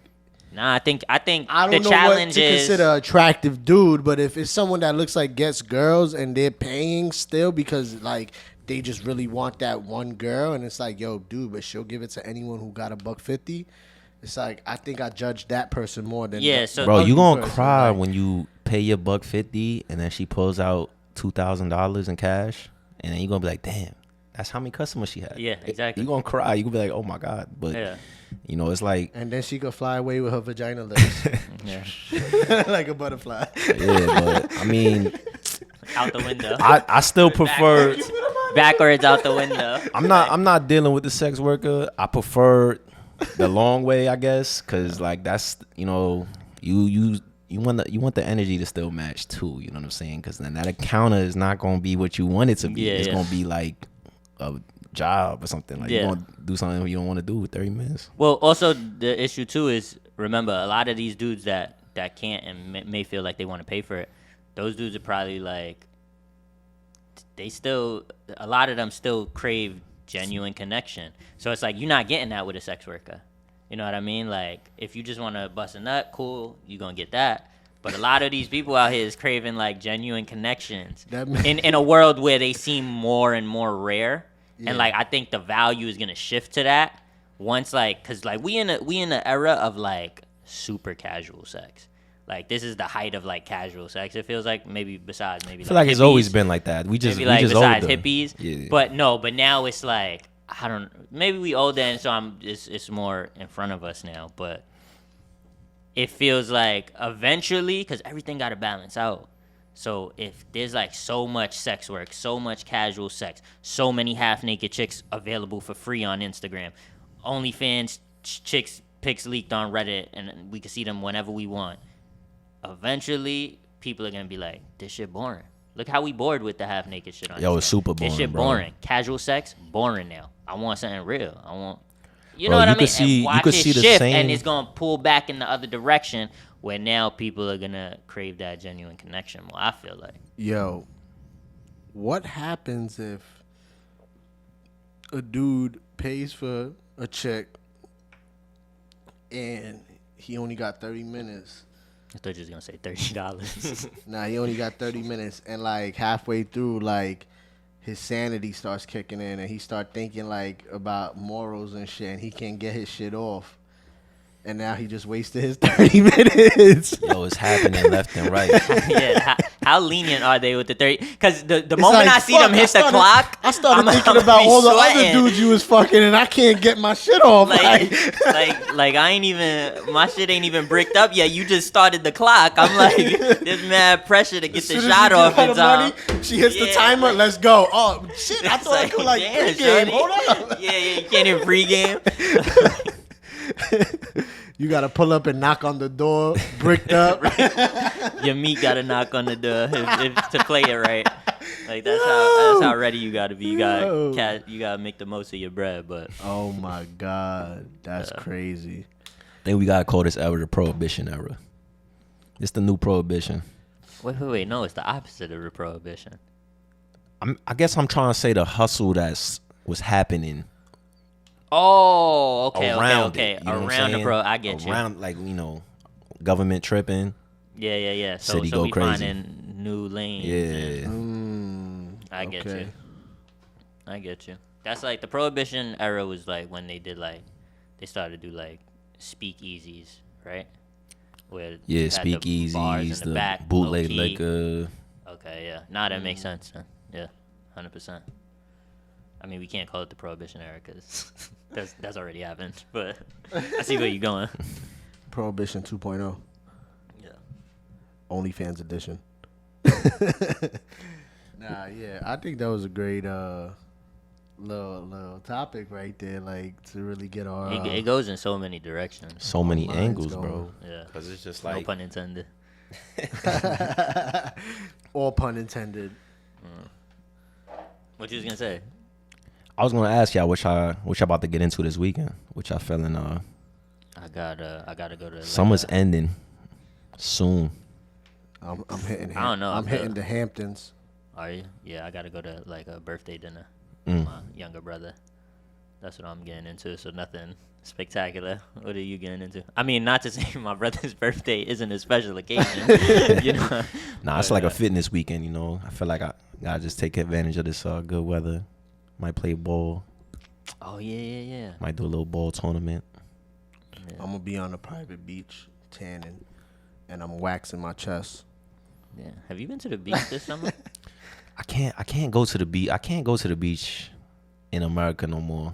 Nah, I think I the don't know what challenge to is consider attractive dude. But if it's someone that looks like gets girls and they're paying still because like they just really want that one girl, and it's like, yo, dude, but she'll give it to anyone who got $150. It's like, I think I judge that person more than Yeah, the- so- the Bro, you ugly gonna person, cry like- when you pay your $150 and then she pulls out $2,000 in cash, and then you gonna be like, damn, that's how many customers she had. Yeah, exactly. You gonna cry. You gonna be like, oh my god. But Yeah. you know, it's like, And then she could fly away with her vagina lips Yeah. like a butterfly. yeah. But I mean, Out the window. I still prefer. Backwards out the window. I'm not dealing with the sex worker. I prefer the long way, I guess, because like that's, you know, you want the energy to still match too. You know what I'm saying? Because then that encounter is not gonna be what you want it to be. Yeah, It's yeah. gonna be like a job or something. Like Yeah. you're gonna do something you don't want to do with 30 minutes. Well, also the issue too is, remember, a lot of these dudes that can't and may feel like they want to pay for it, those dudes are probably like, a lot of them still crave genuine connection. So it's like, you're not getting that with a sex worker. You know what I mean? Like, if you just want to bust a nut, cool, you're going to get that. But a lot of these people out here is craving like genuine connections in a world where they seem more and more rare. Yeah. And like, I think the value is going to shift to that once, like, cause like we in an era of like super casual sex. Like, this is the height of like casual sex. It feels like, maybe besides maybe I feel like it's hippies, always been like that. We just besides older. hippies. Yeah. But now it's like, I don't, maybe we older and so it's more in front of us now, but it feels like eventually, because everything got to balance out. So if there's like so much sex work, so much casual sex, so many half naked chicks available for free on Instagram, OnlyFans chicks pics leaked on Reddit, and we can see them whenever we want. Eventually, people are gonna be like, "This shit boring." Look how we bored with the half naked shit on. Yo, Instagram. it's super boring. This shit bro. boring. Casual sex, boring now. I want something real. I want. You Bro, know what you I mean? could see- and watch you could it see the shift, same- and it's gonna pull back in the other direction, where now people are gonna crave that genuine connection more. I feel like. Yo, what happens if a dude pays for a chick and he only got 30 minutes? I thought you was gonna say $30. Nah, he only got 30 minutes, and like halfway through, like his sanity starts kicking in, and he start thinking like about morals and shit, and he can't get his shit off. And now he just wasted his 30 minutes. Yo, it's happening left and right. Yeah, how lenient are they with the 30? Because the moment like, I see fuck, them hit the clock, I started I'm thinking gonna about be all the other sweating. dudes you was fucking, and I can't get my shit off. Like I ain't even, my shit ain't even bricked up yet. You just started the clock. I'm like, there's mad pressure to get the shot off in time. She hits the Yeah, timer. like- Let's go. Oh shit! I It's thought I could like damn, pregame. shorty. Hold up. Yeah, you can't even pregame. You gotta pull up and knock on the door, bricked up. Your meat gotta knock on the door to play it right. Like that's how ready you gotta be. You gotta make the most of your bread. But Oh my god, that's crazy. I think we gotta call this era the prohibition era. It's the new prohibition. wait, no, it's the opposite of the prohibition. I guess I'm trying to say the hustle was happening Oh, okay. around it. You know what I'm Around the saying? I get you. Around, like, government tripping. Yeah. So City go we crazy. finding new lanes. Yeah. I get Okay. you. I get you. That's like the prohibition era was like when they started to do like speakeasies, right? Where you Yeah, had the bars in speakeasies, the the back, bootleg low-key. liquor. Okay, yeah. Nah, that makes sense. Then. Yeah, 100%. I mean, we can't call it the prohibition era because that's already happened. But I see where you're going. Prohibition 2.0, Yeah. OnlyFans edition. Nah, yeah, I think that was a great little topic right there, like to really get our It goes in so many directions. So many minds angles, going. bro. Yeah. Because it's just No like, pun intended. all pun intended. What you was gonna say? I was gonna ask y'all what y'all about to get into this weekend. What y'all feeling? I gotta go to. Like Summer's ending soon. I'm hitting. I don't know, I'm bro. hitting the Hamptons. Are you? Yeah, I gotta go to like a birthday dinner Mm. with my younger brother. That's what I'm getting into. So nothing spectacular. What are you getting into? I mean, not to say my brother's birthday isn't a special occasion, you know. Nah, it's But, like a fitness weekend. I feel like I gotta just take advantage of this good weather. Might play ball. Oh yeah. Might do a little ball tournament. I'm gonna be on a private beach tanning, and I'm waxing my chest. Yeah. Have you been to the beach this summer? I can't go to the beach. I can't go to the beach in America no more.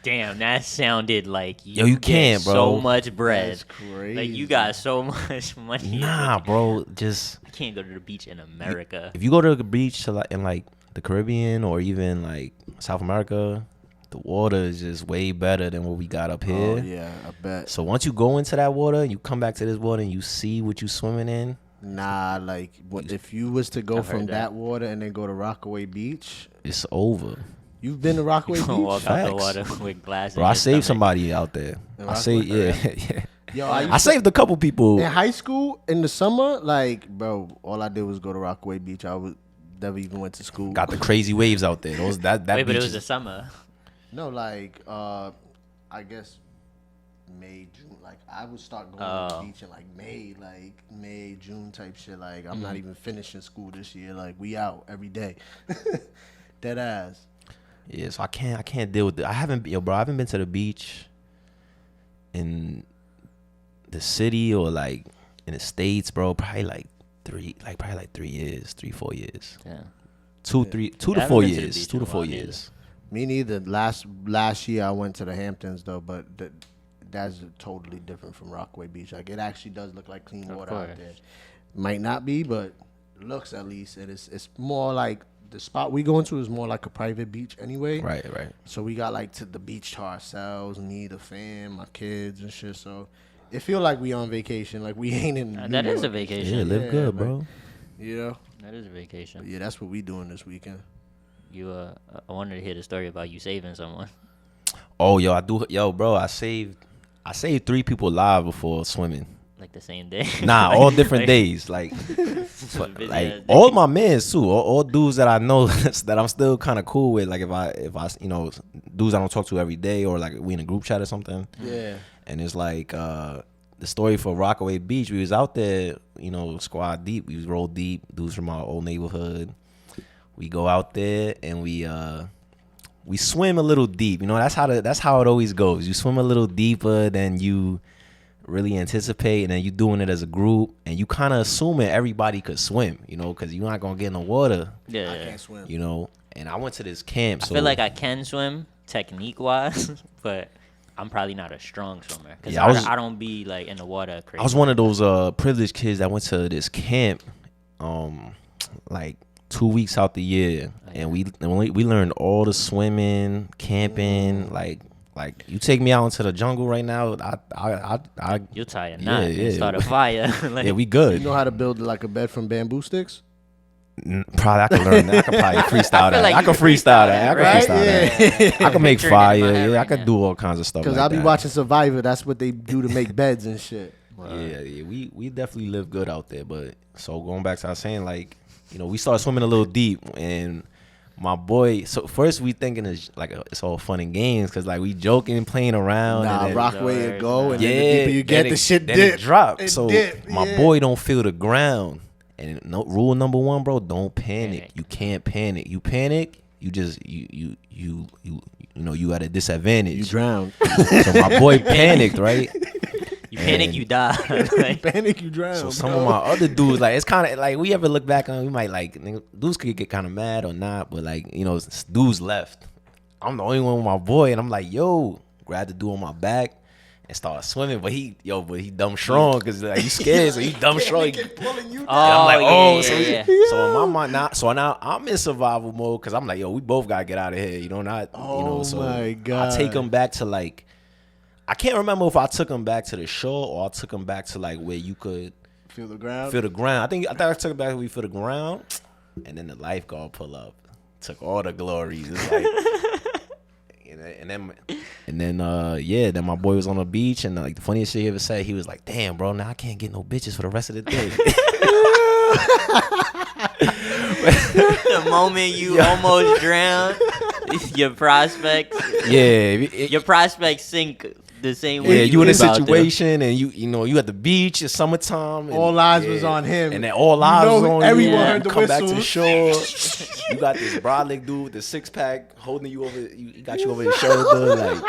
Damn, that sounded like Yo, you get can't, bro. So much bread. That's crazy. Like you got so much money. Nah, bro. Just I can't go to the beach in America. if you go to the beach in like the Caribbean or even like South America, the water is just way better than what we got up here. Oh yeah, I bet. So once you go into that water, you come back to this water and you see what you swimming in. Nah, like what if you was to go I've heard from that. that water and then go to Rockaway Beach? It's over. You've been to Rockaway You Beach? walk out the Facts. water with glass. Bro, in I your saved stomach. somebody out there. In I saved, Rockaway? yeah. Yo, I saved a couple people. in high school in the summer, like bro, all I did was go to Rockaway Beach. I was never even went to school. Got the crazy waves out there. Those that Wait, but beach it was is- the summer. No, like I guess May, June. Like I would start going to Oh. the beach in like May, June type shit. Like I'm not even finishing school this year. Like we out every day. Dead ass. Yeah, so I can't deal with it. I haven't been to the beach in the city or like in the States, bro. Probably like 3 years, 4 years. Yeah. 2 I to haven't 4 been to the years. beach 2 in to a 4 while years. Me neither. Last year I went to the Hamptons though, but that's totally different from Rockaway Beach. Like it actually does look like clean Of water out course. there. Might not be, but looks at least, and it's more like the spot we going to is more like a private beach anyway. Right. So we got like to the beach to ourselves, me, the fam, my kids and shit. So it feel like we on vacation, like we ain't in. New That is a York. vacation. Yeah, live good, bro. You know. That is a vacation. But yeah, that's what we doing this weekend. You I wanted to hear the story about you saving someone. Oh, yo, I do. Yo, bro, I saved 3 people alive before swimming. Like the same day. Nah, all different days. Like all my mans too. All dudes that I know that I'm still kind of cool with. Like if I dudes I don't talk to every day, or like we in a group chat or something. Yeah. And it's like the story for Rockaway Beach. We was out there, squad deep. We was roll deep. Dudes from our old neighborhood. We go out there and we swim a little deep. That's how it always goes. You swim a little deeper than you really anticipate, and then you doing it as a group, and you kind of assuming everybody could swim, because you're not gonna get in the water. Yeah. I can't swim. And I went to this camp. I feel like I can swim technique wise, but I'm probably not a strong swimmer because I don't be like in the water crazy. I was one of those privileged kids that went to this camp, like 2 weeks out the year, and we learned all the swimming, camping, like you take me out into the jungle right now, I you'll tie a knot and start a fire. Yeah, we good. You know how to build like a bed from bamboo sticks? Probably I can learn that. I can probably freestyle that. like I can freestyle that. Right? I can make fire. Yeah, I right can now. do all kinds of stuff. Because like I be that. watching Survivor. That's what they do to make beds and shit. Yeah. We definitely live good out there. But so going back to what I was saying, like, we started swimming a little deep, and my boy. So first we thinking it's all fun and games, because like we joking, playing around. Nah, and then, Rockaway it go, and yeah, then the deeper you get, the shit then dip. it drop. It So dip, my yeah. boy don't feel the ground. And rule number 1, bro, don't panic. Panic. You can't panic. You panic, you just you at a disadvantage. You drown. So my boy panicked, right? You panic, you die. Like, Panic, you drown. So some of my other dudes, like, it's kind of like, we ever look back on, we might like, dudes could get kind of mad or not, but like, dudes left. I'm the only one with my boy, and I'm like, yo, grab the dude on my back and start swimming, but he dumb strong, because like, you scared, so he dumb strong. Pulling you oh, I'm like, yeah, so yeah. so in my mind now I'm in survival mode, because I'm like, yo, we both gotta get out of here, so my God. I take him back to like, I can't remember if I took him back to the shore or I took him back to like where you could Feel the ground. feel the ground. I thought I took it back where we feel the ground, and then the lifeguard pull up, took all the glories. It's like, and then then my boy was on the beach, and like the funniest shit he ever said, he was like, "Damn, bro, now I can't get no bitches for the rest of the day." The moment you almost drown, your prospects sink the same way. Yeah, you in a about to. situation, and you at the beach, it's summertime. And, All eyes was on him. and then all eyes was on everyone you. heard the Come back to the whistles. shore. You got this brolic dude with the 6-pack holding you over. He got you over his shoulder, like.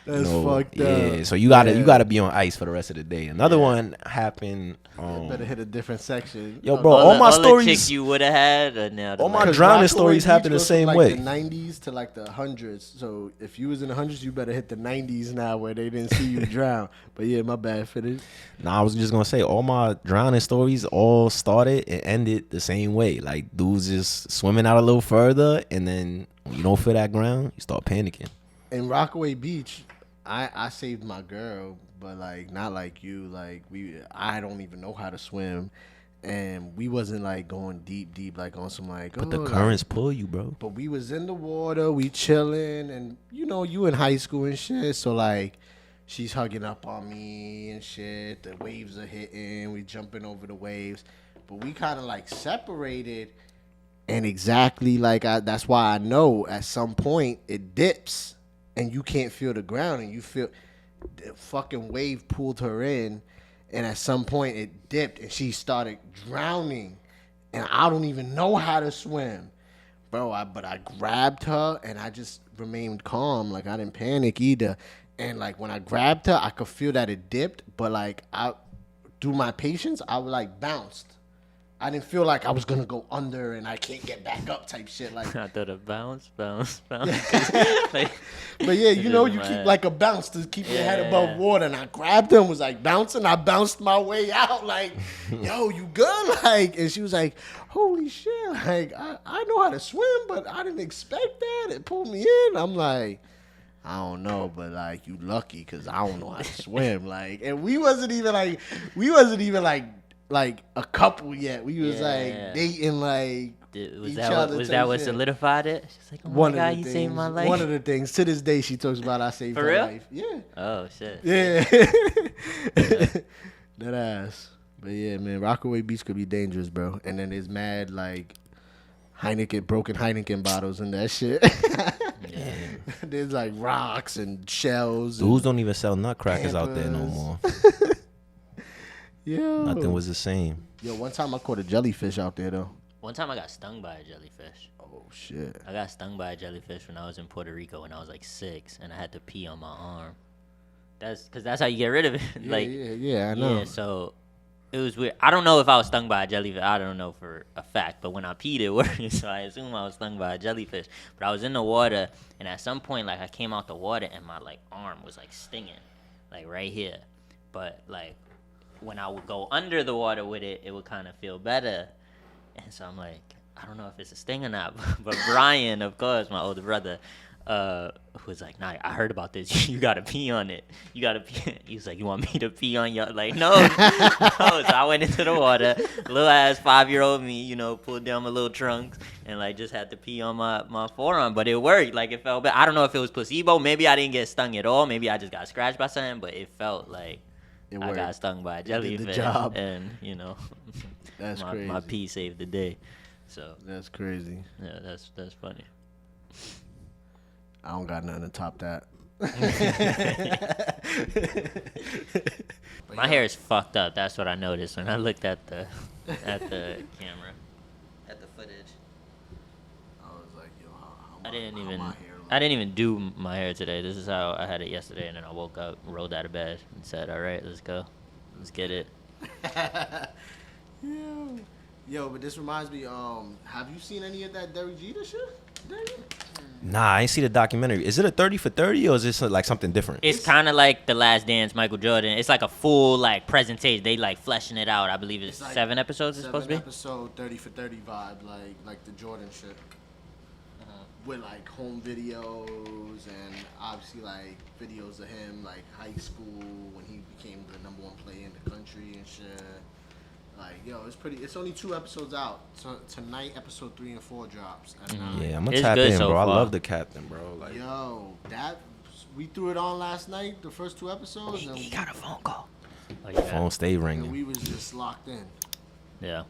That's fucked up. Yeah, so you gotta be on ice for the rest of the day. Another one happened. Better hit a different section. Yo, bro, all my the stories. chicks you would have had, or now All my Because drowning Rockaway stories Beach happen the goes from, same like, way. The 90s to like the hundreds. So if you was in the hundreds, you better hit the 90s now, where they didn't see you drown. But yeah, my bad. Finish. Nah, I was just gonna say all my drowning stories all started and ended the same way. Like, dudes just swimming out a little further, and then when you don't feel that ground, you start panicking. In Rockaway Beach, I saved my girl, but like not like you. Like I don't even know how to swim, and we wasn't like going deep like on some like. But the like- currents pull you, bro. But we was in the water, we chilling, and you in high school and shit. So like, she's hugging up on me and shit. The waves are hitting, we jumping over the waves, but we kind of like separated. And exactly like that's why I know at some point it dips, and you can't feel the ground, and you feel the fucking wave pulled her in, and at some point it dipped, and she started drowning, and I don't even know how to swim. Bro, but I grabbed her and I just remained calm. Like, I didn't panic either. And like when I grabbed her, I could feel that it dipped, but like through my patience, I was like bounced. I didn't feel like I was gonna go under and I can't get back up type shit. Like, I thought a bounce. Like, but yeah, you know, It you doesn't keep like a bounce to keep your head Yeah. above water. And I grabbed him, was like bouncing. I bounced my way out. Like, yo, you good? Like, and she was like, holy shit! Like, I know how to swim, but I didn't expect that. It pulled me in. I'm like, I don't know, but like, you lucky because I don't know how to swim. Like, and we wasn't even like a couple yet. We was Yeah. like dating, like was each that other what, type what shit. solidified it? She's like, oh One my god, of you the saved things. my life. One of the things to this day she talks about. I saved For her real? life. Yeah, Oh shit. yeah, that ass. But yeah, man, Rockaway Beach could be dangerous, bro. And then there's mad like broken Heineken bottles and that shit. Yeah. There's like rocks and shells. Dudes don't even sell nutcrackers out there no Pampers. more. Yo, Nothing was the same. Yo, one time I caught a jellyfish out there though. One time I got stung by a jellyfish. Oh shit. I got stung by a jellyfish when I was in Puerto Rico when I was like 6, and I had to pee on my arm. That's how you get rid of it. Yeah, I know. Yeah, so it was weird. I don't know if I was stung by a jellyfish. I don't know for a fact, but when I peed, it worked. So I assume I was stung by a jellyfish. But I was in the water, and at some point, like I came out the water, and my like arm was like stinging, like right here. But like when I would go under the water with it, it would kind of feel better. And so I'm like, I don't know if it's a sting or not. But Brian, of course, my older brother, was like, nah, I heard about this. You gotta pee on it. You gotta pee. He was like, you want me to pee on your? Like, no. No. So I went into the water. Little ass 5-year-old me, you know, pulled down my little trunks and like just had to pee on my forearm. But it worked. Like it felt bad. I don't know if it was placebo. Maybe I didn't get stung at all. Maybe I just got scratched by something. But it felt like It I worked. got stung by a did the jellyfish. job. And you know, That's my crazy. pee saved the day. So That's crazy. yeah, that's funny. I don't got nothing to top that. My hair is fucked up. That's what I noticed when I looked at the camera, at the footage. I was like, yo, how I didn't how even my hair look? I didn't even do my hair today. This is how I had it yesterday, and then I woke up, rolled out of bed, and said, "All right, let's go, let's get it." Yo, but this reminds me. Have you seen any of that Derek Jeter shit? David? Nah, I ain't see the documentary. Is it a 30 for 30 or is this like something different? It's kind of like The Last Dance, Michael Jordan. It's like a full like presentation. They like fleshing it out. I believe it's like 7 episodes. It's supposed to be. Episode 30 for 30 vibe, like the Jordan shit. With like home videos and obviously like videos of him like high school when he became the #1 player in the country and shit. Like, yo, it's only 2 episodes out. So tonight episode 3 and 4 drops at 9. Yeah, I'm gonna It's tap good in, so bro. I far. love the captain, bro. Like, Yo, we threw it on last night, the first 2 episodes, and, He got a phone call. Oh yeah. phone stay and ringing. we was just locked in. Yeah.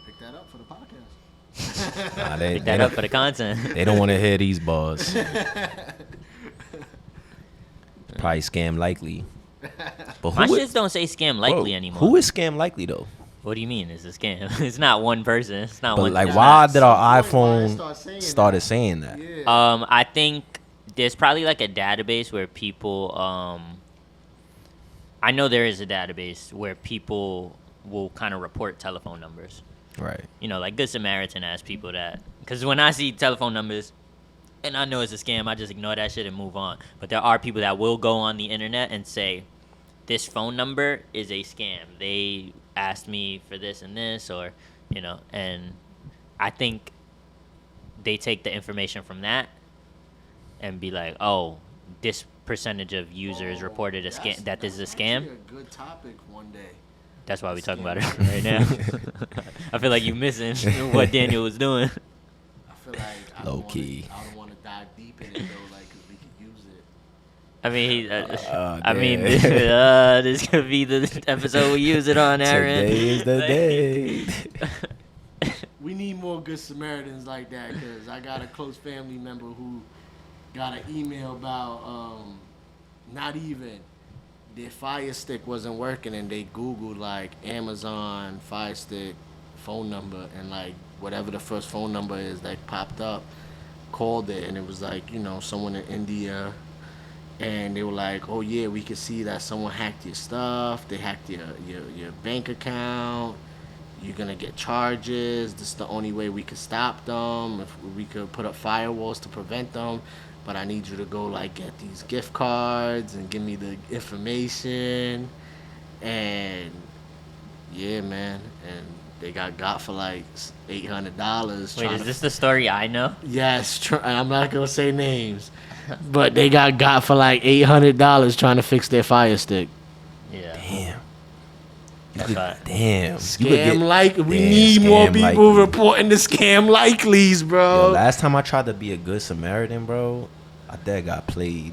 Pick that up for the podcast. Nah, Pick that up for the content. They don't want to hear these bars. Probably scam likely. But My who shits don't say scam likely bro, anymore. Who is scam likely though? What do you mean? It's a scam. It's not one person. It's not But one. like, it's why not- did our Why it iPhone started saying that? Yeah. I think there's probably like a database where people. I know there is a database where people will kind of report telephone numbers. Right. You know, like Good Samaritan asks people that. Because when I see telephone numbers and I know it's a scam, I just ignore that shit and move on. But there are people that will go on the internet and say, this phone number is a scam. They asked me for this and this, or, you know, and I think they take the information from that and be like, oh, this percentage of users reported a scam. That this is a scam. Actually a good topic one day. That's why we're talking about it right now. I feel like you missing what Daniel was doing. I feel like I Low don't key. I don't want to dive deep in it though, like, cause we could use it. I mean, damn. this could be the episode we use it on, Aaron. Today is the Like- day. We need more Good Samaritans like that, cause I got a close family member who got an email about not even their Fire Stick wasn't working, and they Googled like Amazon Fire Stick phone number, and like whatever the first phone number is that popped up, called it, and it was like, you know, someone in India, and they were like, oh yeah, we could see that someone hacked your stuff, they hacked your bank account, you're gonna get charges. This is the only way we could stop them. If we could put up firewalls to prevent them, but I need you to go like get these gift cards and give me the information. And yeah, man, and they got for like $800. Wait, is this the story I know? Yes, I'm not gonna say names, but they got for like $800 trying to fix their Fire Stick. Yeah. Damn. That's right. Damn. We need more people reporting the scam likelies, bro. Yo, last time I tried to be a good Samaritan, bro, I dad got played.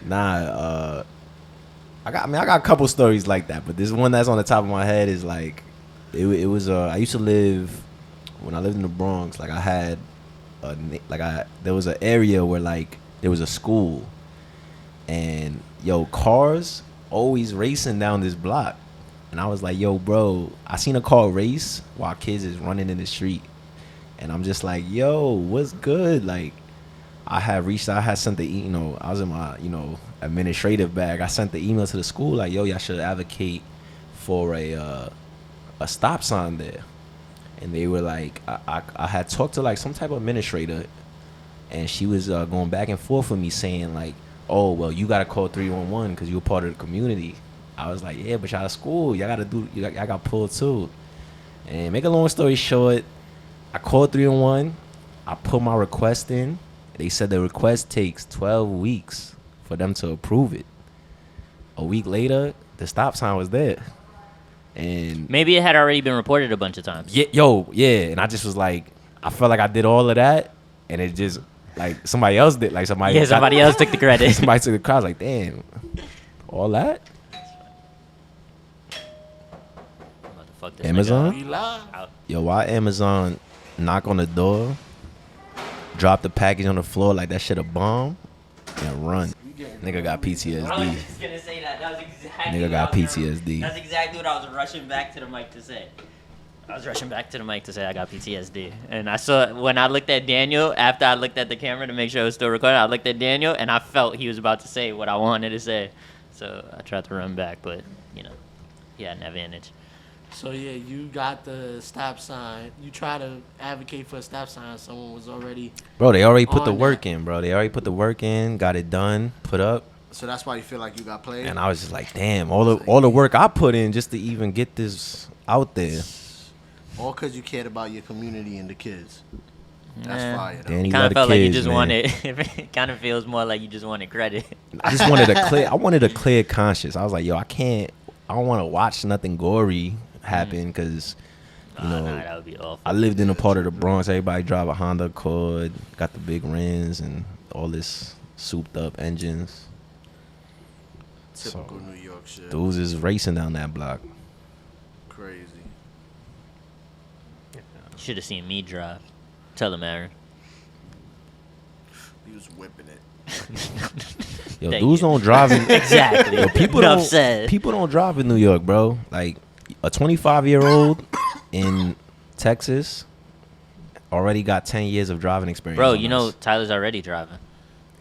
Nah, I got a couple stories like that, but this one that's on the top of my head is like, it was I used to live, when I lived in the Bronx, like I had there was an area where like there was a school, and yo, cars always racing down this block, and I was like, yo, bro, I seen a car race while kids is running in the street, and I'm just like, yo, what's good? Like, I had sent the, I was in my, administrative bag. I sent the email to the school like, yo, y'all should advocate for a stop sign there. And they were like, I had talked to like some type of administrator, and she was going back and forth with me saying like, oh, well, you got to call 311 because you're part of the community. I was like, yeah, but y'all at school, y'all got pulled too. And make a long story short, I called 311. I put my request in. They said the request takes 12 weeks for them to approve it. A week later, the stop sign was there. And maybe it had already been reported a bunch of times. Yeah. And I just was like, I felt like I did all of that, and it just, like, somebody else did. Like, somebody else took the credit. Somebody took the credit. I was like, damn, all that? Amazon? Yo, why Amazon knock on the door, drop the package on the floor like that shit a bomb, and run? Nigga got PTSD. I was just gonna say that. That was exactly. Nigga got PTSD. That's exactly what I was rushing back to the mic to say. I got PTSD. And I saw, when I looked at Daniel, after I looked at the camera to make sure it was still recording, I looked at Daniel and I felt he was about to say what I wanted to say. So I tried to run back, but, he had an advantage. So yeah, you got the stop sign. You try to advocate for a stop sign. Someone was already. Bro, they already put the work in, bro. They already put the work in, got it done, put up. So that's why you feel like you got played. And I was just like, damn, all the work I put in just to even get this out there. All because you cared about your community and the kids. That's fire. Danny, kind of felt like you just man. wanted. It kind of feels more like you just wanted credit. I just wanted I wanted a clear conscience. I was like, yo, I don't want to watch nothing gory happen because, that would be awful. I lived in a part of the Bronx. Everybody drive a Honda Accord, got the big rims and all this souped up engines. Typical New York shit. Dudes is racing down that block. Crazy. You should have seen me drive. Tell him, Aaron. He was whipping it. Yo, dudes don't drive in exactly. Yo, people don't drive in New York, bro. Like a 25-year-old in Texas already got 10 years of driving experience. Bro, you know Tyler's already driving.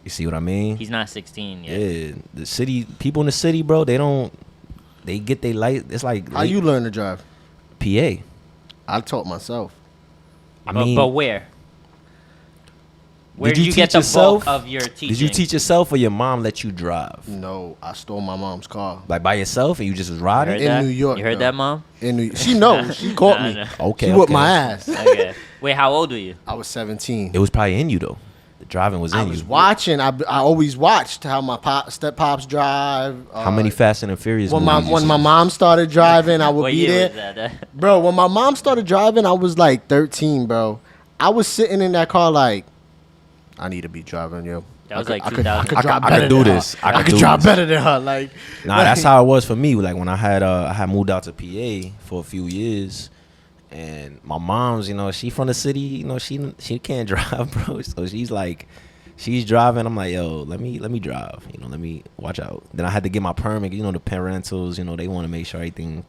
You see what I mean? He's not 16 yet. Yeah, the city people in the city, bro. They get their light. It's like how you learn to drive? PA. I taught myself. But where? Where did you get the bulk of your teaching? Did you teach yourself or your mom let you drive? No, I stole my mom's car. Like by yourself and you just was riding? In New York. You heard that, Mom? In New York. She knows. She caught me. Okay. She whipped my ass. Okay. Wait, how old were you? I was 17. It was probably in you though. The driving was in you. I was watching. I always watched how my step pops drive. How many Fast and Furious when movies? When my mom started driving, I would what be year there. Was that? Bro, when my mom started driving, I was like 13, bro. I was sitting in that car like, I need to be driving, yo. That was like 2000. I could do this. I could drive better than her. Like, that's how it was for me. Like when I had moved out to PA for a few years, and my mom's, she from the city, she can't drive, bro. So she's driving. I'm like, yo, let me drive. Let me watch out. Then I had to get my permit. The parentals, they want to make sure everything,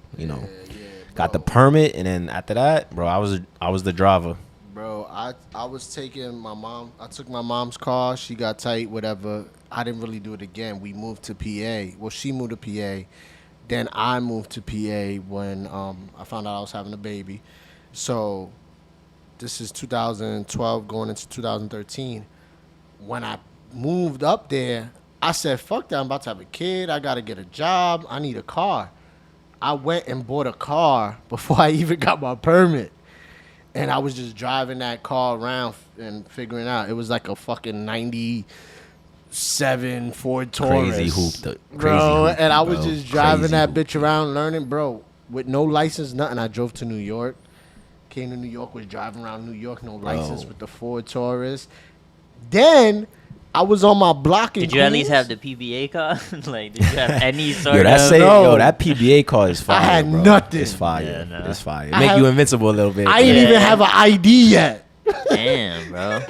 got the permit, and then after that, bro, I was the driver. Bro, I was taking my mom. I took my mom's car. She got tight, whatever. I didn't really do it again. We moved to PA. Well, she moved to PA. Then I moved to PA when I found out I was having a baby. So this is 2012 going into 2013. When I moved up there, I said, fuck that, I'm about to have a kid. I got to get a job. I need a car. I went and bought a car before I even got my permit. And I was just driving that car around and figuring out. It was like a fucking 97 Ford Taurus. Crazy hooped. Bro, and I was bro. just driving Crazy that hooped. bitch around learning, bro, with no license, nothing. I drove to New York. Came to New York, was driving around New York, no license with the Ford Taurus. Then I was on my block in Did you at least Queens. have the PBA car? Like, did you have any sort Yo, of? that No. that PBA car is fire. had bro. nothing. It's fire. Yeah, no. It's fire. It I make have- you invincible a little bit. I didn't Yeah. even have an ID yet. Damn, bro.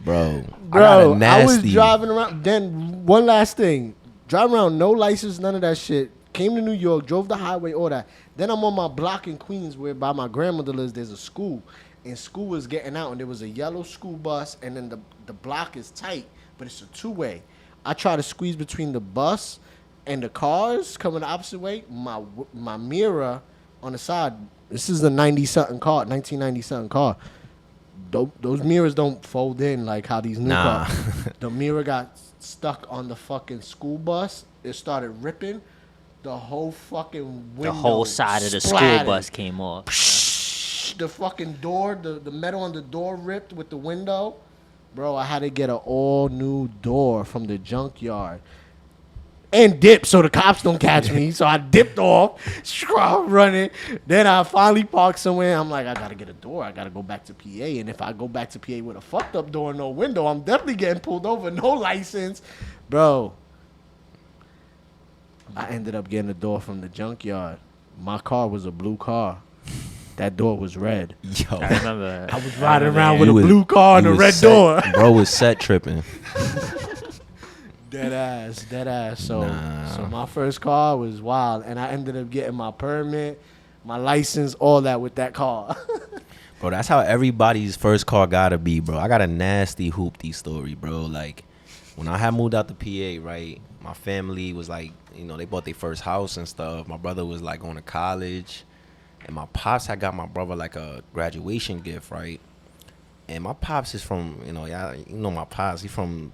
bro. Bro, I was nasty. driving around. Then one last thing, driving around, no license, none of that shit. Came to New York, drove the highway, all that. Then I'm on my block in Queens, where by my grandmother lives, there's a school, and school was getting out, and there was a yellow school bus, and then the block is tight, but it's a two-way. I try to squeeze between the bus and the cars coming the opposite way. My mirror on the side. This is a 1990 something car. Those mirrors don't fold in like how these new Nah. cars. The mirror got stuck on the fucking school bus. It started ripping. The whole fucking window. The whole side of the school splattered. bus came off. The fucking door, the metal on the door ripped with the window. Bro, I had to get an all new door from the junkyard. And dip so the cops don't catch me. So I dipped off, running. Then I finally parked somewhere. I'm like, I gotta get a door. I gotta go back to PA. And if I go back to PA with a fucked up door and no window, I'm definitely getting pulled over. No license. Bro, I ended up getting a door from the junkyard. My car was a blue car. That door was red. Yo, I remember. I was riding around with You a was- blue car and you a was red set- door. Bro was set tripping. Dead ass. So Nah. my first car was wild, and I ended up getting my permit, my license, all that with that car. Bro, that's how everybody's first car gotta be, bro. I got a nasty hoopty story, bro. Like, when I had moved out to PA, right, my family was like, you know, they bought their first house and stuff. My brother was like going to college, and my pops had got my brother like a graduation gift, right? And my pops is from, you know my pops, he from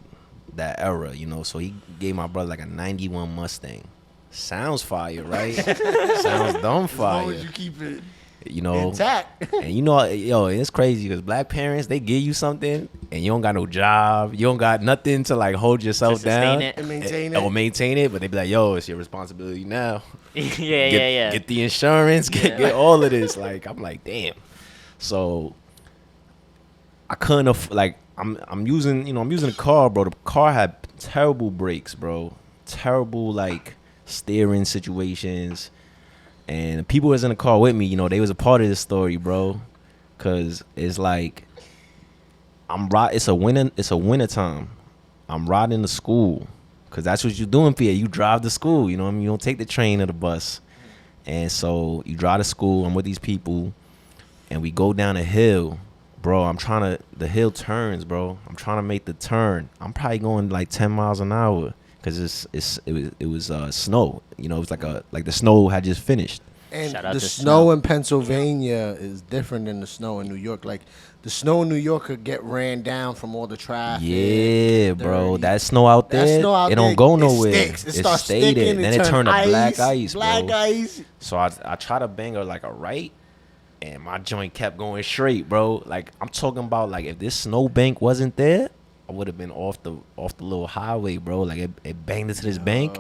that era, you know, so he gave my brother like a 91 Mustang. Sounds fire, right? Sounds dumb As long fire. as you keep it You know, intact. and you know, yo, it's crazy because black parents, they give you something and you don't got no job, you don't got nothing to like hold yourself To sustain down it. And maintain or it. maintain it, but they be like, yo, it's your responsibility now. yeah. Get the insurance, get all of this. Like, I'm like, damn. So I couldn't I'm using a car, bro. The car had terrible brakes, bro. Terrible like steering situations. And the people who was in the car with me, you know, they was a part of this story, bro. Cause it's like it's a winter time. I'm riding to school. Cause that's what you do in PA. You drive to school, you know what I mean? You don't take the train or the bus. And so you drive to school, I'm with these people, and we go down a hill. Bro, the hill turns, bro. I'm trying to make the turn. I'm probably going like 10 miles an hour. Cause it was snow, you know. It was like the snow had just finished. And Shout out the to snow snow. in Pennsylvania is different than the snow in New York. Like the snow in New York could get ran down from all the traffic. Yeah, bro. dirty. That snow out That there, snow out it don't there, go it nowhere. sticks. It starts stayed there. sticking, Then it it turned to turn black ice, black bro. ice. So I try to bang her like a right, and my joint kept going straight, bro. Like, I'm talking about, like, if this snowbank wasn't there, I would have been off the little highway, bro. Like, it banged into this bank,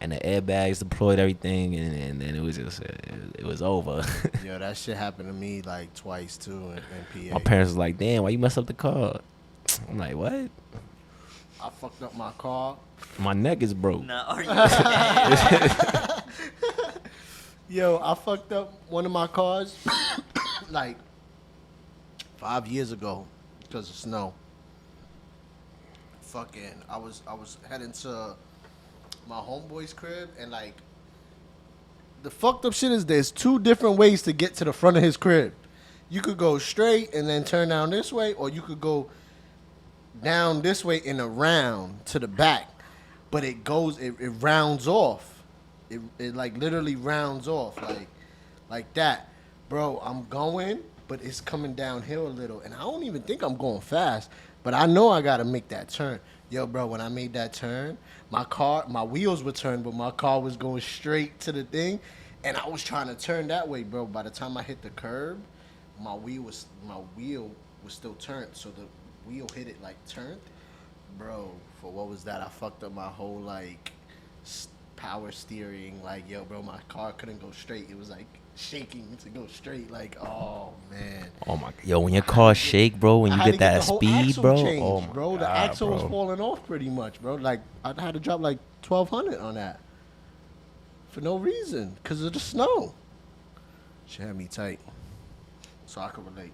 and the airbags deployed everything, and then it was just it was over. Yo, that shit happened to me like twice too in PA. My parents was like, "Damn, why you mess up the car?" I'm like, "What? I fucked up my car. My neck is broke." Nah, are you? Yo, I fucked up one of my cars like 5 years ago because of snow. Fucking, I was heading to my homeboy's crib, and like the fucked up shit is there's two different ways to get to the front of his crib. You could go straight and then turn down this way, or you could go down this way and around to the back. But it rounds off. It like literally rounds off like that, bro. I'm going, but it's coming downhill a little, and I don't even think I'm going fast, but I know I gotta make that turn. Yo, bro, when I made that turn, my wheels were turned, but my car was going straight to the thing, and I was trying to turn that way, bro. By the time I hit the curb, my wheel was still turned, so the wheel hit it like turned, bro. For what was that? I fucked up my whole like power steering. Like, yo, bro, my car couldn't go straight. It was like shaking to go straight. Like, oh man. Oh my, yo, when your car shake, bro, when you get that speed, bro. Oh my bro, the God, axle was bro. falling off pretty much, bro. Like, I had to drop like 1,200 on that for no reason, cause of the snow. She had me tight, so I could relate.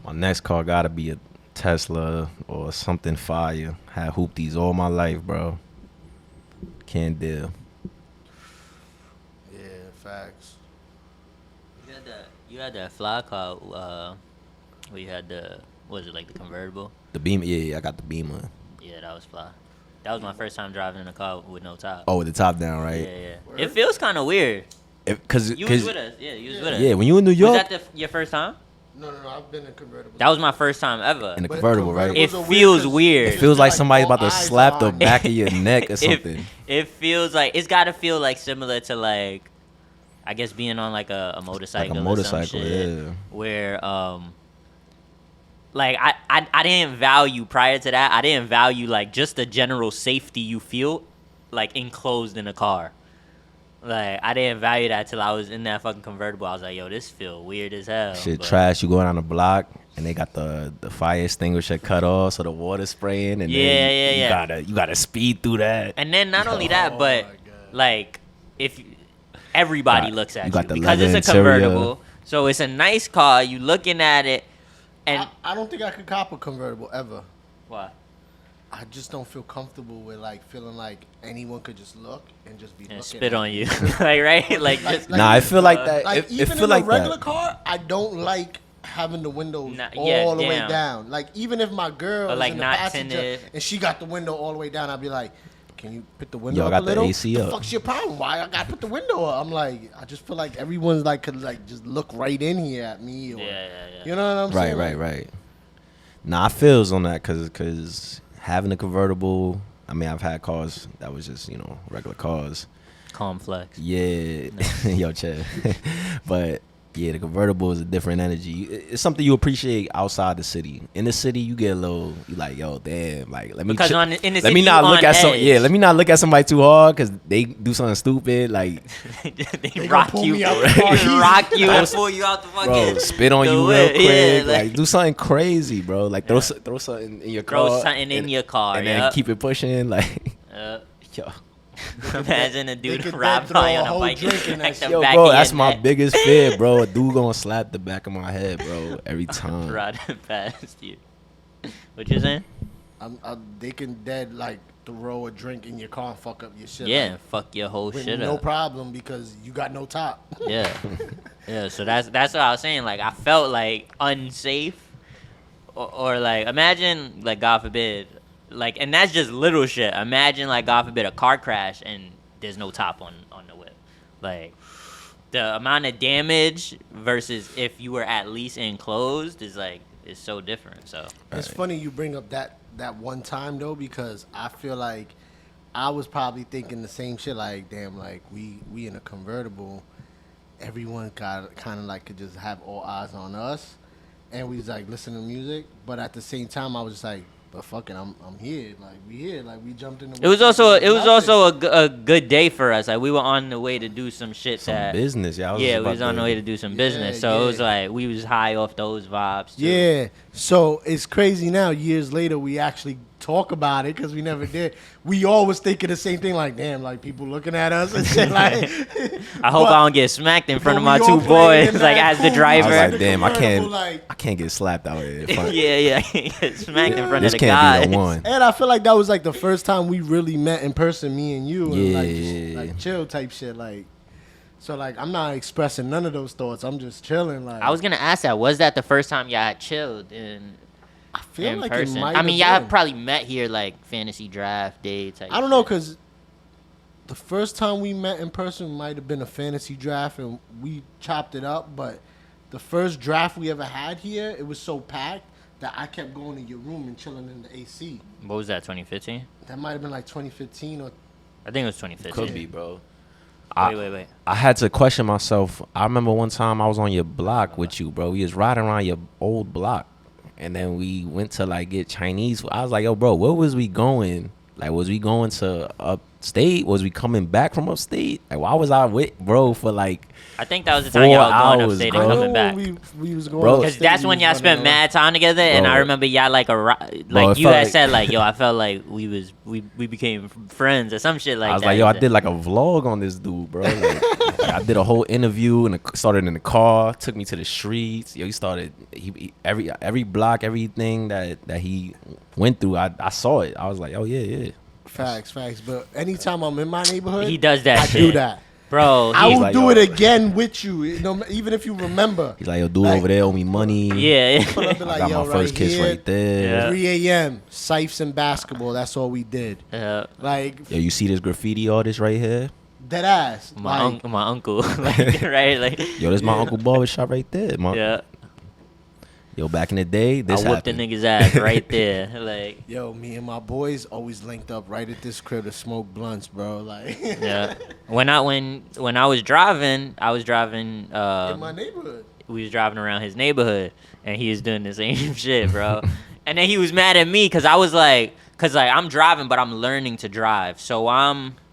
My next car gotta be a Tesla or something fire. Had hoopties all my life, bro. Can't deal. Yeah, facts. You had that fly car. Where you had the was it like the convertible? The Beamer, yeah, I got the Beamer. Yeah, that was fly. That was my first time driving in a car with no top. Oh, with the top down, right? Yeah. It feels kind of weird. Cause You was with us. Yeah, you was with us. yeah, when you in New Was York, that your first time? No, I've been in convertible. That was my first time ever. in the But convertible, right? It convertibles are feels 'cause weird. It it's feels like like somebody's all about to eyes slap the on back of your neck or something. It feels like it's got to feel like similar to like, I guess being on like a motorcycle. Or some shit, yeah. Where like I didn't value prior to that. I didn't value like just the general safety you feel like enclosed in a car. Like I didn't value that till I was in that fucking convertible. I was like, yo, this feel weird as hell. Shit but- trash. You go down the block and they got the fire extinguisher cut off, so the water spraying, and then you gotta speed through that. And then not only that, but my God. like if everybody looks at you you, got the because leather it's a interior. convertible, so it's a nice car. You looking at it, and I don't think I could cop a convertible ever. why? I just don't feel comfortable with like feeling like anyone could just look and just be And looking spit at on me. you, like right, like just Nah, I feel like that. Like it even feel in like a regular that. car, I don't like having the windows Nah, all yeah, the way damn. down. Like even if my girl Or, is like, in the not passenger tinted. and she got the window all the way down, I'd be like, "Can you put the window Yo, I up got a the little? AC the up. fuck's your problem? Why I gotta put the window up?" I'm like, I just feel like everyone's like could like just look right in here at me. Or, yeah. You know what I'm saying? Right. Nah, I feels on that because having a convertible. I mean, I've had cars that was just regular cars. Calm flex. Yeah, yo, chill. But yeah, the convertible is a different energy. It's something you appreciate outside the city. In the city, you get a little. You like, yo, damn. Like, let me. Because chill- in the let city, me not you look on at some. edge. Yeah, let me not look at somebody too hard because they do something stupid. Like, they gonna rock pull you, me out the car easy. rock you, and pull you out the fucking. bro, spit on the you real whip. quick. Yeah, like, do something crazy, bro. Like, throw something in your car. throw something in your car, and then yup. keep it pushing. Like, yo. Imagine a dude could rob then throw by a on a whole bike. drink in that the shit. Yo, back bro, of that's your my neck. biggest fear, bro. A dude gonna slap the back of my head, bro, every time. Riding past you. What you saying? They can dead like throw a drink in your car and fuck up your shit. Yeah, like, and fuck your whole with shit no up. problem because you got no top. Yeah, yeah. So that's what I was saying. Like I felt like unsafe, or like imagine like God forbid, like and that's just little shit. Imagine like God forbid a car crash and there's no top on the whip, like. The amount of damage versus if you were at least enclosed is so different. So It's funny you bring up that one time though, because I feel like I was probably thinking the same shit. Like, damn, like we in a convertible, everyone got kind of like could just have all eyes on us, and we was like listen to music. But at the same time, I was just like, but fucking, I'm here. Like we here. Like we jumped in the. it was also a good day for us. Like we were on the way to do some shit Some that business, y'all. we was on the way to do some business. So it was like we was high off those vibes. Too. Yeah. So it's crazy now. Years later, we actually talk about it because we never did. We always thinking the same thing. Like, damn, like people looking at us and shit. Like, I hope I don't get smacked in front of my but we all two playing boys, in like that as the cool I was driver. like, damn, I Convertible, can't, like- I can't get slapped out here. yeah, I can't get smacked in front This of the can't guys. be the one. And I feel like that was like the first time we really met in person, me and you, and like, just, Yeah. like chill type shit. Like, so like I'm not expressing none of those thoughts. I'm just chilling. Like I was gonna ask that. Was that the first time y'all had chilled in I feel like person? it might. I mean, have y'all been. probably met here like fantasy draft day type. I don't know, shit. cause the first time we met in person might have been a fantasy draft, and we chopped it up. But the first draft we ever had here, it was so packed that I kept going to your room and chilling in the AC. What was that? 2015? That might have been like 2015 or. I think it was 2015. Could be, bro. Wait. I had to question myself. I remember one time I was on your block with you, bro. We was riding around your old block, and then we went to like get Chinese. I was like, yo, bro, where was we going? Like, was we going to upstate? Was we coming back from upstate? Like, why was I with bro for like? I think that was the time y'all was going upstate bro. and coming back. We was going Bro. Because that's when y'all spent mad time together, and I remember y'all like you had said like, yo, I felt like we became friends or some shit like that. I was like, yo, I did like a vlog on this dude, bro. Like, I did a whole interview and started in the car, took me to the streets. Yo, he started every block, everything that he went through. I saw it. I was like, oh yeah. Facts. But anytime I'm in my neighborhood, He does that I shit. do that. Bro, I will like, do yo. it again with you, even if you remember. He's like, yo, dude Like- over there owe me money. yeah. Pull up and I like, got yo, my first right kiss here, right there. Yeah. 3 a.m. Sipes and basketball. That's all we did. Like Yo, you see this graffiti artist right here? dead ass. my Like, uncle, like, right? Like, Yo, this my Uncle Barber shop right there. yeah. Yo, back in the day, this I whooped the happened. nigga's ass right there. Like, yo, me and my boys always linked up right at this crib to smoke blunts, bro. Like, yeah. When I was driving, in my neighborhood. we was driving around his neighborhood, and he was doing the same shit, bro. And then he was mad at me because I was like, I'm driving, but I'm learning to drive, so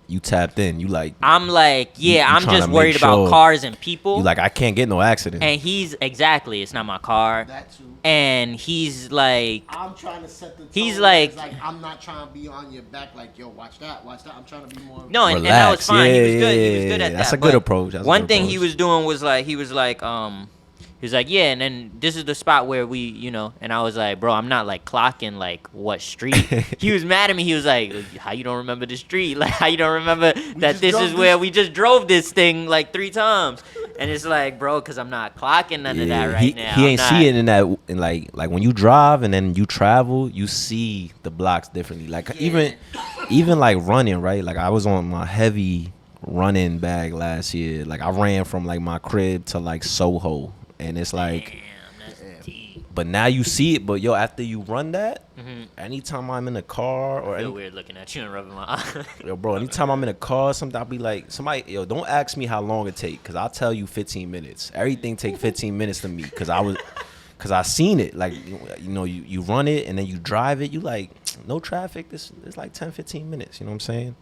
You tapped in. You like, I'm like, You- yeah, you I'm tryna just make worried about sure- cars and people. you like, I can't get no accident. And he's exactly, it's not my car. That too. And he's like, I'm trying to set the tone. He's where like- it's I'm not trying to be on your back like, yo, watch that. I'm trying to be more. no, and that was Relax. fine. He was Yeah, good. He yeah, was good yeah. at that. That's a good But approach. That's a one good thing he approach. was doing was like, he was like, yeah, and then this is the spot where we, and I was like, bro, I'm not like clocking like what street. He was mad at me. He was like, how you don't remember the street? Like, how you don't remember that just this drove is where this- we just drove this thing like 3 times. And it's like, bro, because I'm not clocking none of that right now. He I'm ain't not- see it in that, in like when you drive and then you travel, you see the blocks differently. Like even like running, right? Like I was on my heavy running bag last year. Like I ran from like my crib to like Soho, and it's like. Damn, that's deep. But now you see it. But yo, after you run that, Mhm. anytime I'm in a car or I feel any, weird looking at you and rubbing my eye. yo, bro, anytime I'm in a car, something I'll be like, somebody, yo, don't ask me how long it take, cause I'll tell you 15 minutes. Everything take 15 minutes to me, cause I seen it. Like, you run it and then you drive it. You like, no traffic. It's like 10, 15 minutes. You know what I'm saying?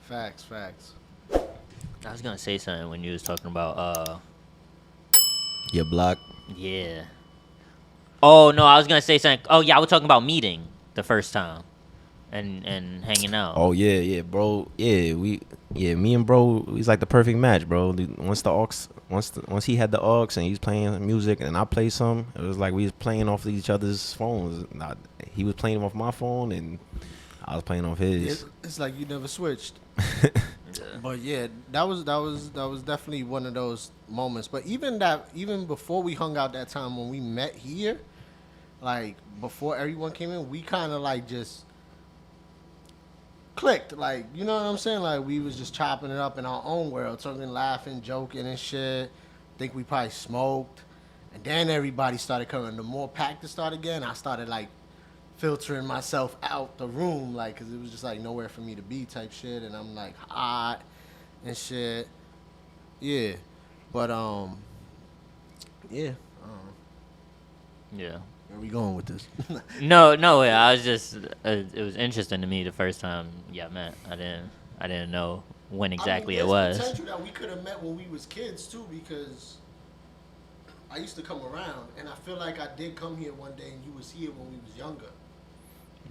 Facts. I was gonna say something when you was talking about Your block. yeah. Oh no, I was gonna say something. Oh yeah, I was talking about meeting the first time, and hanging out. Oh yeah, bro. Me and bro, he's like the perfect match, bro. Once he had the aux and he was playing music and I played some, it was like we was playing off each other's phones. He was playing off my phone and I was playing off his. It's like you never switched. But yeah, that was definitely one of those moments. But even before we hung out that time when we met here, like before everyone came in, we kind of like just clicked. Like, you know what I'm saying? Like we was just chopping it up in our own world, talking, laughing, joking and shit. Think we probably smoked, and then everybody started coming. The more packed it started again, I started like filtering myself out the room, like, because it was just like nowhere for me to be type shit, and I'm like hot and shit. Yeah, but yeah. Yeah. Where we going with this? No. I was just. It was interesting to me the first time. Yeah, man. I didn't know when exactly it was. There's potential that we could have met when we was kids too, because I used to come around, and I feel like I did come here one day, and you was here when we was younger.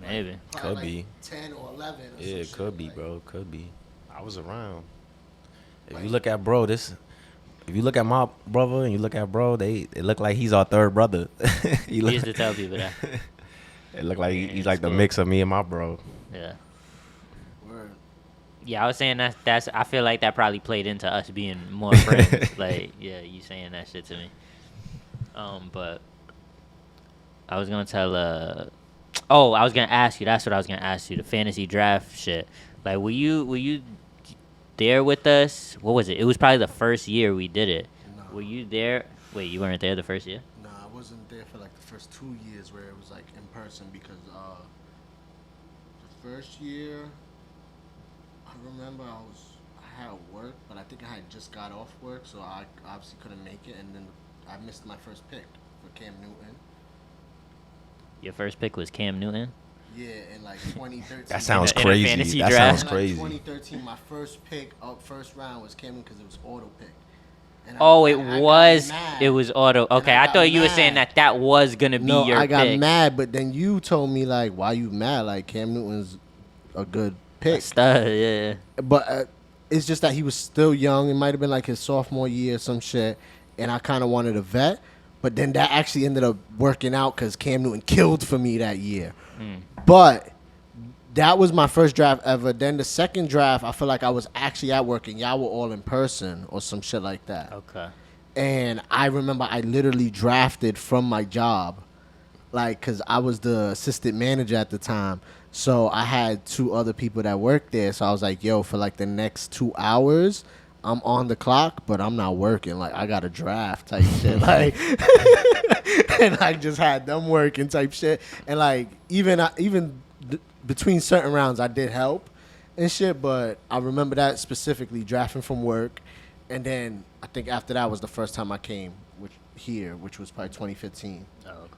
Maybe. Probably Could like be. 10 or 11. Or Yeah, some it shit, could be, like- bro. Could be. I was around. If Like- you look at bro, if you look at my brother and you look at bro, it look like he's our third brother. We used to tell people that. It look like Yeah, he's it's like the cool. mix of me and my bro. Yeah. Word. Yeah, I was saying that's. I feel like that probably played into us being more friends. Like, yeah, you saying that shit to me. But I was gonna tell. I was gonna ask you. That's what I was gonna ask you. The fantasy draft shit. Like, were you there with us? What was it? It was probably the first year we did it. No. Were you there? Wait, you weren't there the first year? No, I wasn't there for like the first 2 years where it was like in person because the first year I remember I had work, but I think I had just got off work, so I obviously couldn't make it, and then I missed my first pick for Cam Newton. Your first pick was Cam Newton? Yeah, in like 2013. That sounds In a crazy. fantasy That draft? sounds In, like, crazy. 2013, my first pick up first round was Cam Newton because it was auto pick. And Oh, I it got was. mad. It was auto. Okay, I got thought you were saying mad. that was gonna be No, your I got pick. mad, but then you told me like, why you mad? Like Cam Newton's a good pick. Stud, yeah. But it's just that he was still young. It might have been like his sophomore year or some shit. And I kind of wanted a vet. But then that actually ended up working out because Cam Newton killed for me that year. But that was my first draft ever. Then the second draft, I feel like I was actually at work and y'all were all in person or some shit like that. Okay. And I remember I literally drafted from my job. Like, because I was the assistant manager at the time. So I had 2 other people that worked there. So I was like, yo, for like the next 2 hours, I'm on the clock, but I'm not working. Like, I got a draft type shit. Like, and I just had them working type shit. And like, even between certain rounds, I did help and shit. But I remember that specifically, drafting from work. And then I think after that was the first time I came which was probably 2015. Oh, okay.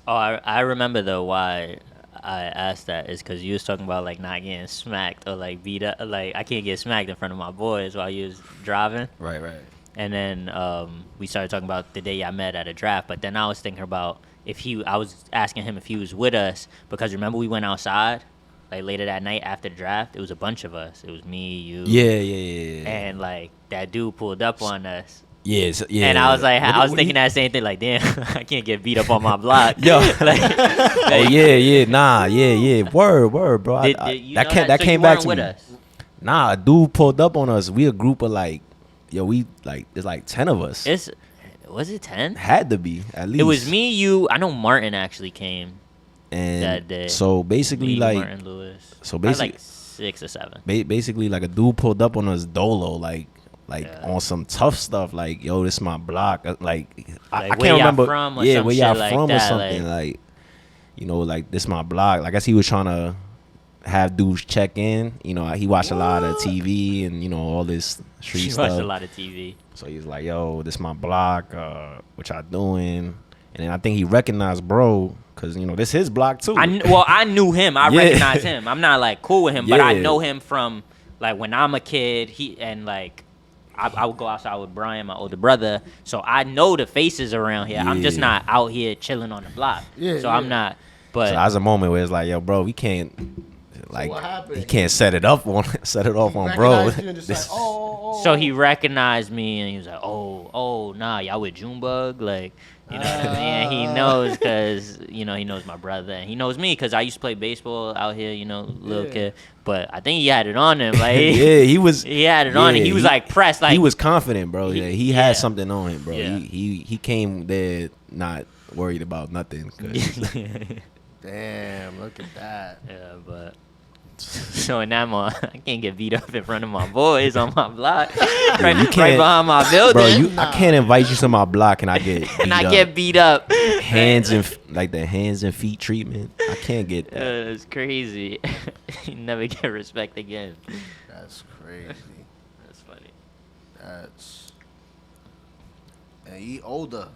Oh, I remember though why I asked that is because you was talking about like not getting smacked or like beat up. Like I can't get smacked in front of my boys while you was driving. Right. And then we started talking about the day I met at a draft. But then I was thinking about I was asking him if he was with us because remember we went outside like later that night after the draft. It was a bunch of us. It was me, you. Yeah. And like that dude pulled up on us. Yeah. And I was like, I was thinking that same thing. Like, damn, I can't get beat up on my block. Yo. Like, Oh yeah. Nah. Yeah. Word, bro. That came back to with me. us. Nah, a dude pulled up on us. We a group of like, there's like 10 of us. Was it 10? Had to be at least. It was me, you. I know Martin actually came and that day. so basically Me, like, Martin Lewis. so Probably basically like 6 or 7. Basically like a dude pulled up on us dolo like Yeah. on some tough stuff like, yo, this my block, like I where can't y'all remember from or yeah some where shit y'all like from or that, something like you know, like this my block. Like I guess he was trying to have dudes check in, you know, he watched a lot of TV and you know all this street He stuff. watched a lot of TV. So he was like, yo, this my block, what y'all doing? And then I think he recognized bro, cause you know this his block too. I knew him. I Yeah. recognize him. I'm not like cool with him, but I Yeah. know him from like when I'm a kid. I would go outside with Brian, my older brother, so I know the faces around here. I'm just Yeah. not out here chilling on the block. Yeah, so yeah. I'm not. But So that was a moment where it's like, yo, bro, we can't like what happened? he can't set it off on He bro. recognized you and just like, oh. so he recognized me and he was like, oh, nah, y'all with Junebug, like. You know what I mean? And he knows because, you know, he knows my brother. And he knows me because I used to play baseball out here, you know, little Yeah. kid. But I think he had it on him. Like, Yeah, he was. he had it on him. He was, like, pressed. Like, he was confident, bro. He yeah. had something on him, bro. Yeah. He came there not worried about nothing. 'Cause Damn, look at that. Yeah, but... So in that moment, I can't get beat up in front of my boys on my block. right, you right can't- behind my building. bro, I can't invite you to my block and I get beat and I up. get beat up. hands and like the hands and feet treatment. I can't get that. It's crazy. You never get respect again. That's crazy. That's funny. And he older.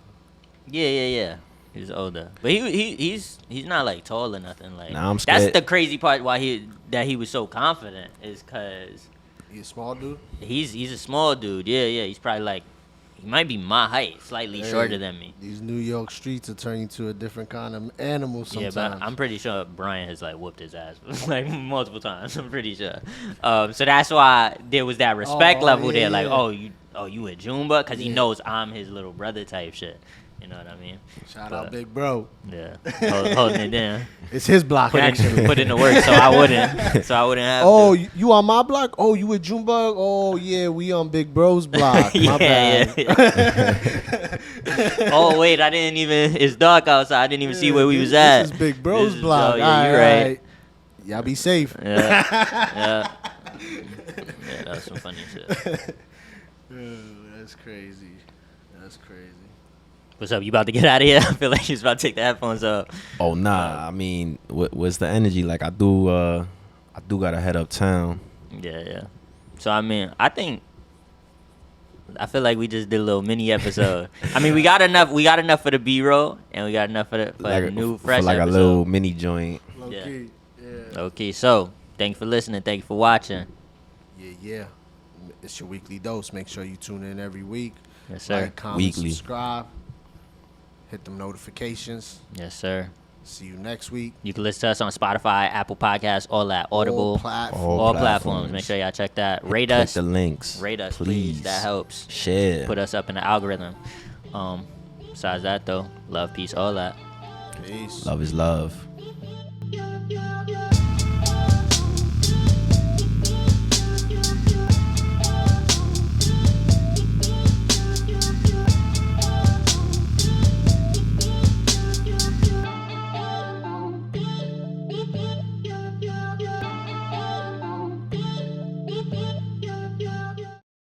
Yeah. He's older, but he's not like tall or nothing. Like Nah, I'm that's scared. the crazy part why he was so confident is because He a small dude. he's a small dude. Yeah. He's probably like he might be my height, slightly Hey, shorter than me. These New York streets will turn you to a different kind of animal sometimes. Yeah, but I'm pretty sure Brian has like whooped his ass like multiple times. I'm pretty sure. So that's why there was that respect level yeah, there. Like, yeah. you a Jumba? Because he Yeah. knows I'm his little brother type shit. You know what I mean? Shout out, big bro. Yeah, holding it down. It's his block, actually. Put in the work so I wouldn't have. Oh, to. you on my block? Oh, you with Junebug? Oh, yeah, we on Big Bro's block. My bad. Yeah. Oh wait, I didn't even. It's dark outside. I didn't even see where we was at. This is Big Bro's This is- block. Oh, yeah, you're right. Y'all be safe. Yeah. Yeah. Yeah, that was some funny shit. That's crazy. That's crazy. What's up? You about to get out of here? I feel like you was about to take the headphones off. Oh nah, I mean, what's the energy? Like I do gotta head uptown. Yeah. So I mean, I feel like we just did a little mini episode. I mean, we got enough for the B-roll, and we got enough for the new fresh for like episode. a little mini joint. Low Yeah. key. Yeah. Okay, so thank you for listening. Thank you for watching. Yeah. It's your weekly dose. Make sure you tune in every week. Yes, sir. Like, comment, Weekly. subscribe. Hit them notifications. Yes, sir. See you next week. You can listen to us on Spotify, Apple Podcasts, all that, Audible, all platforms. Make sure y'all check that. Rate Click us. the links. Rate us, please. That helps. Share. Put us up in the algorithm. Besides that, though, love, peace, all that. Peace. Love is love.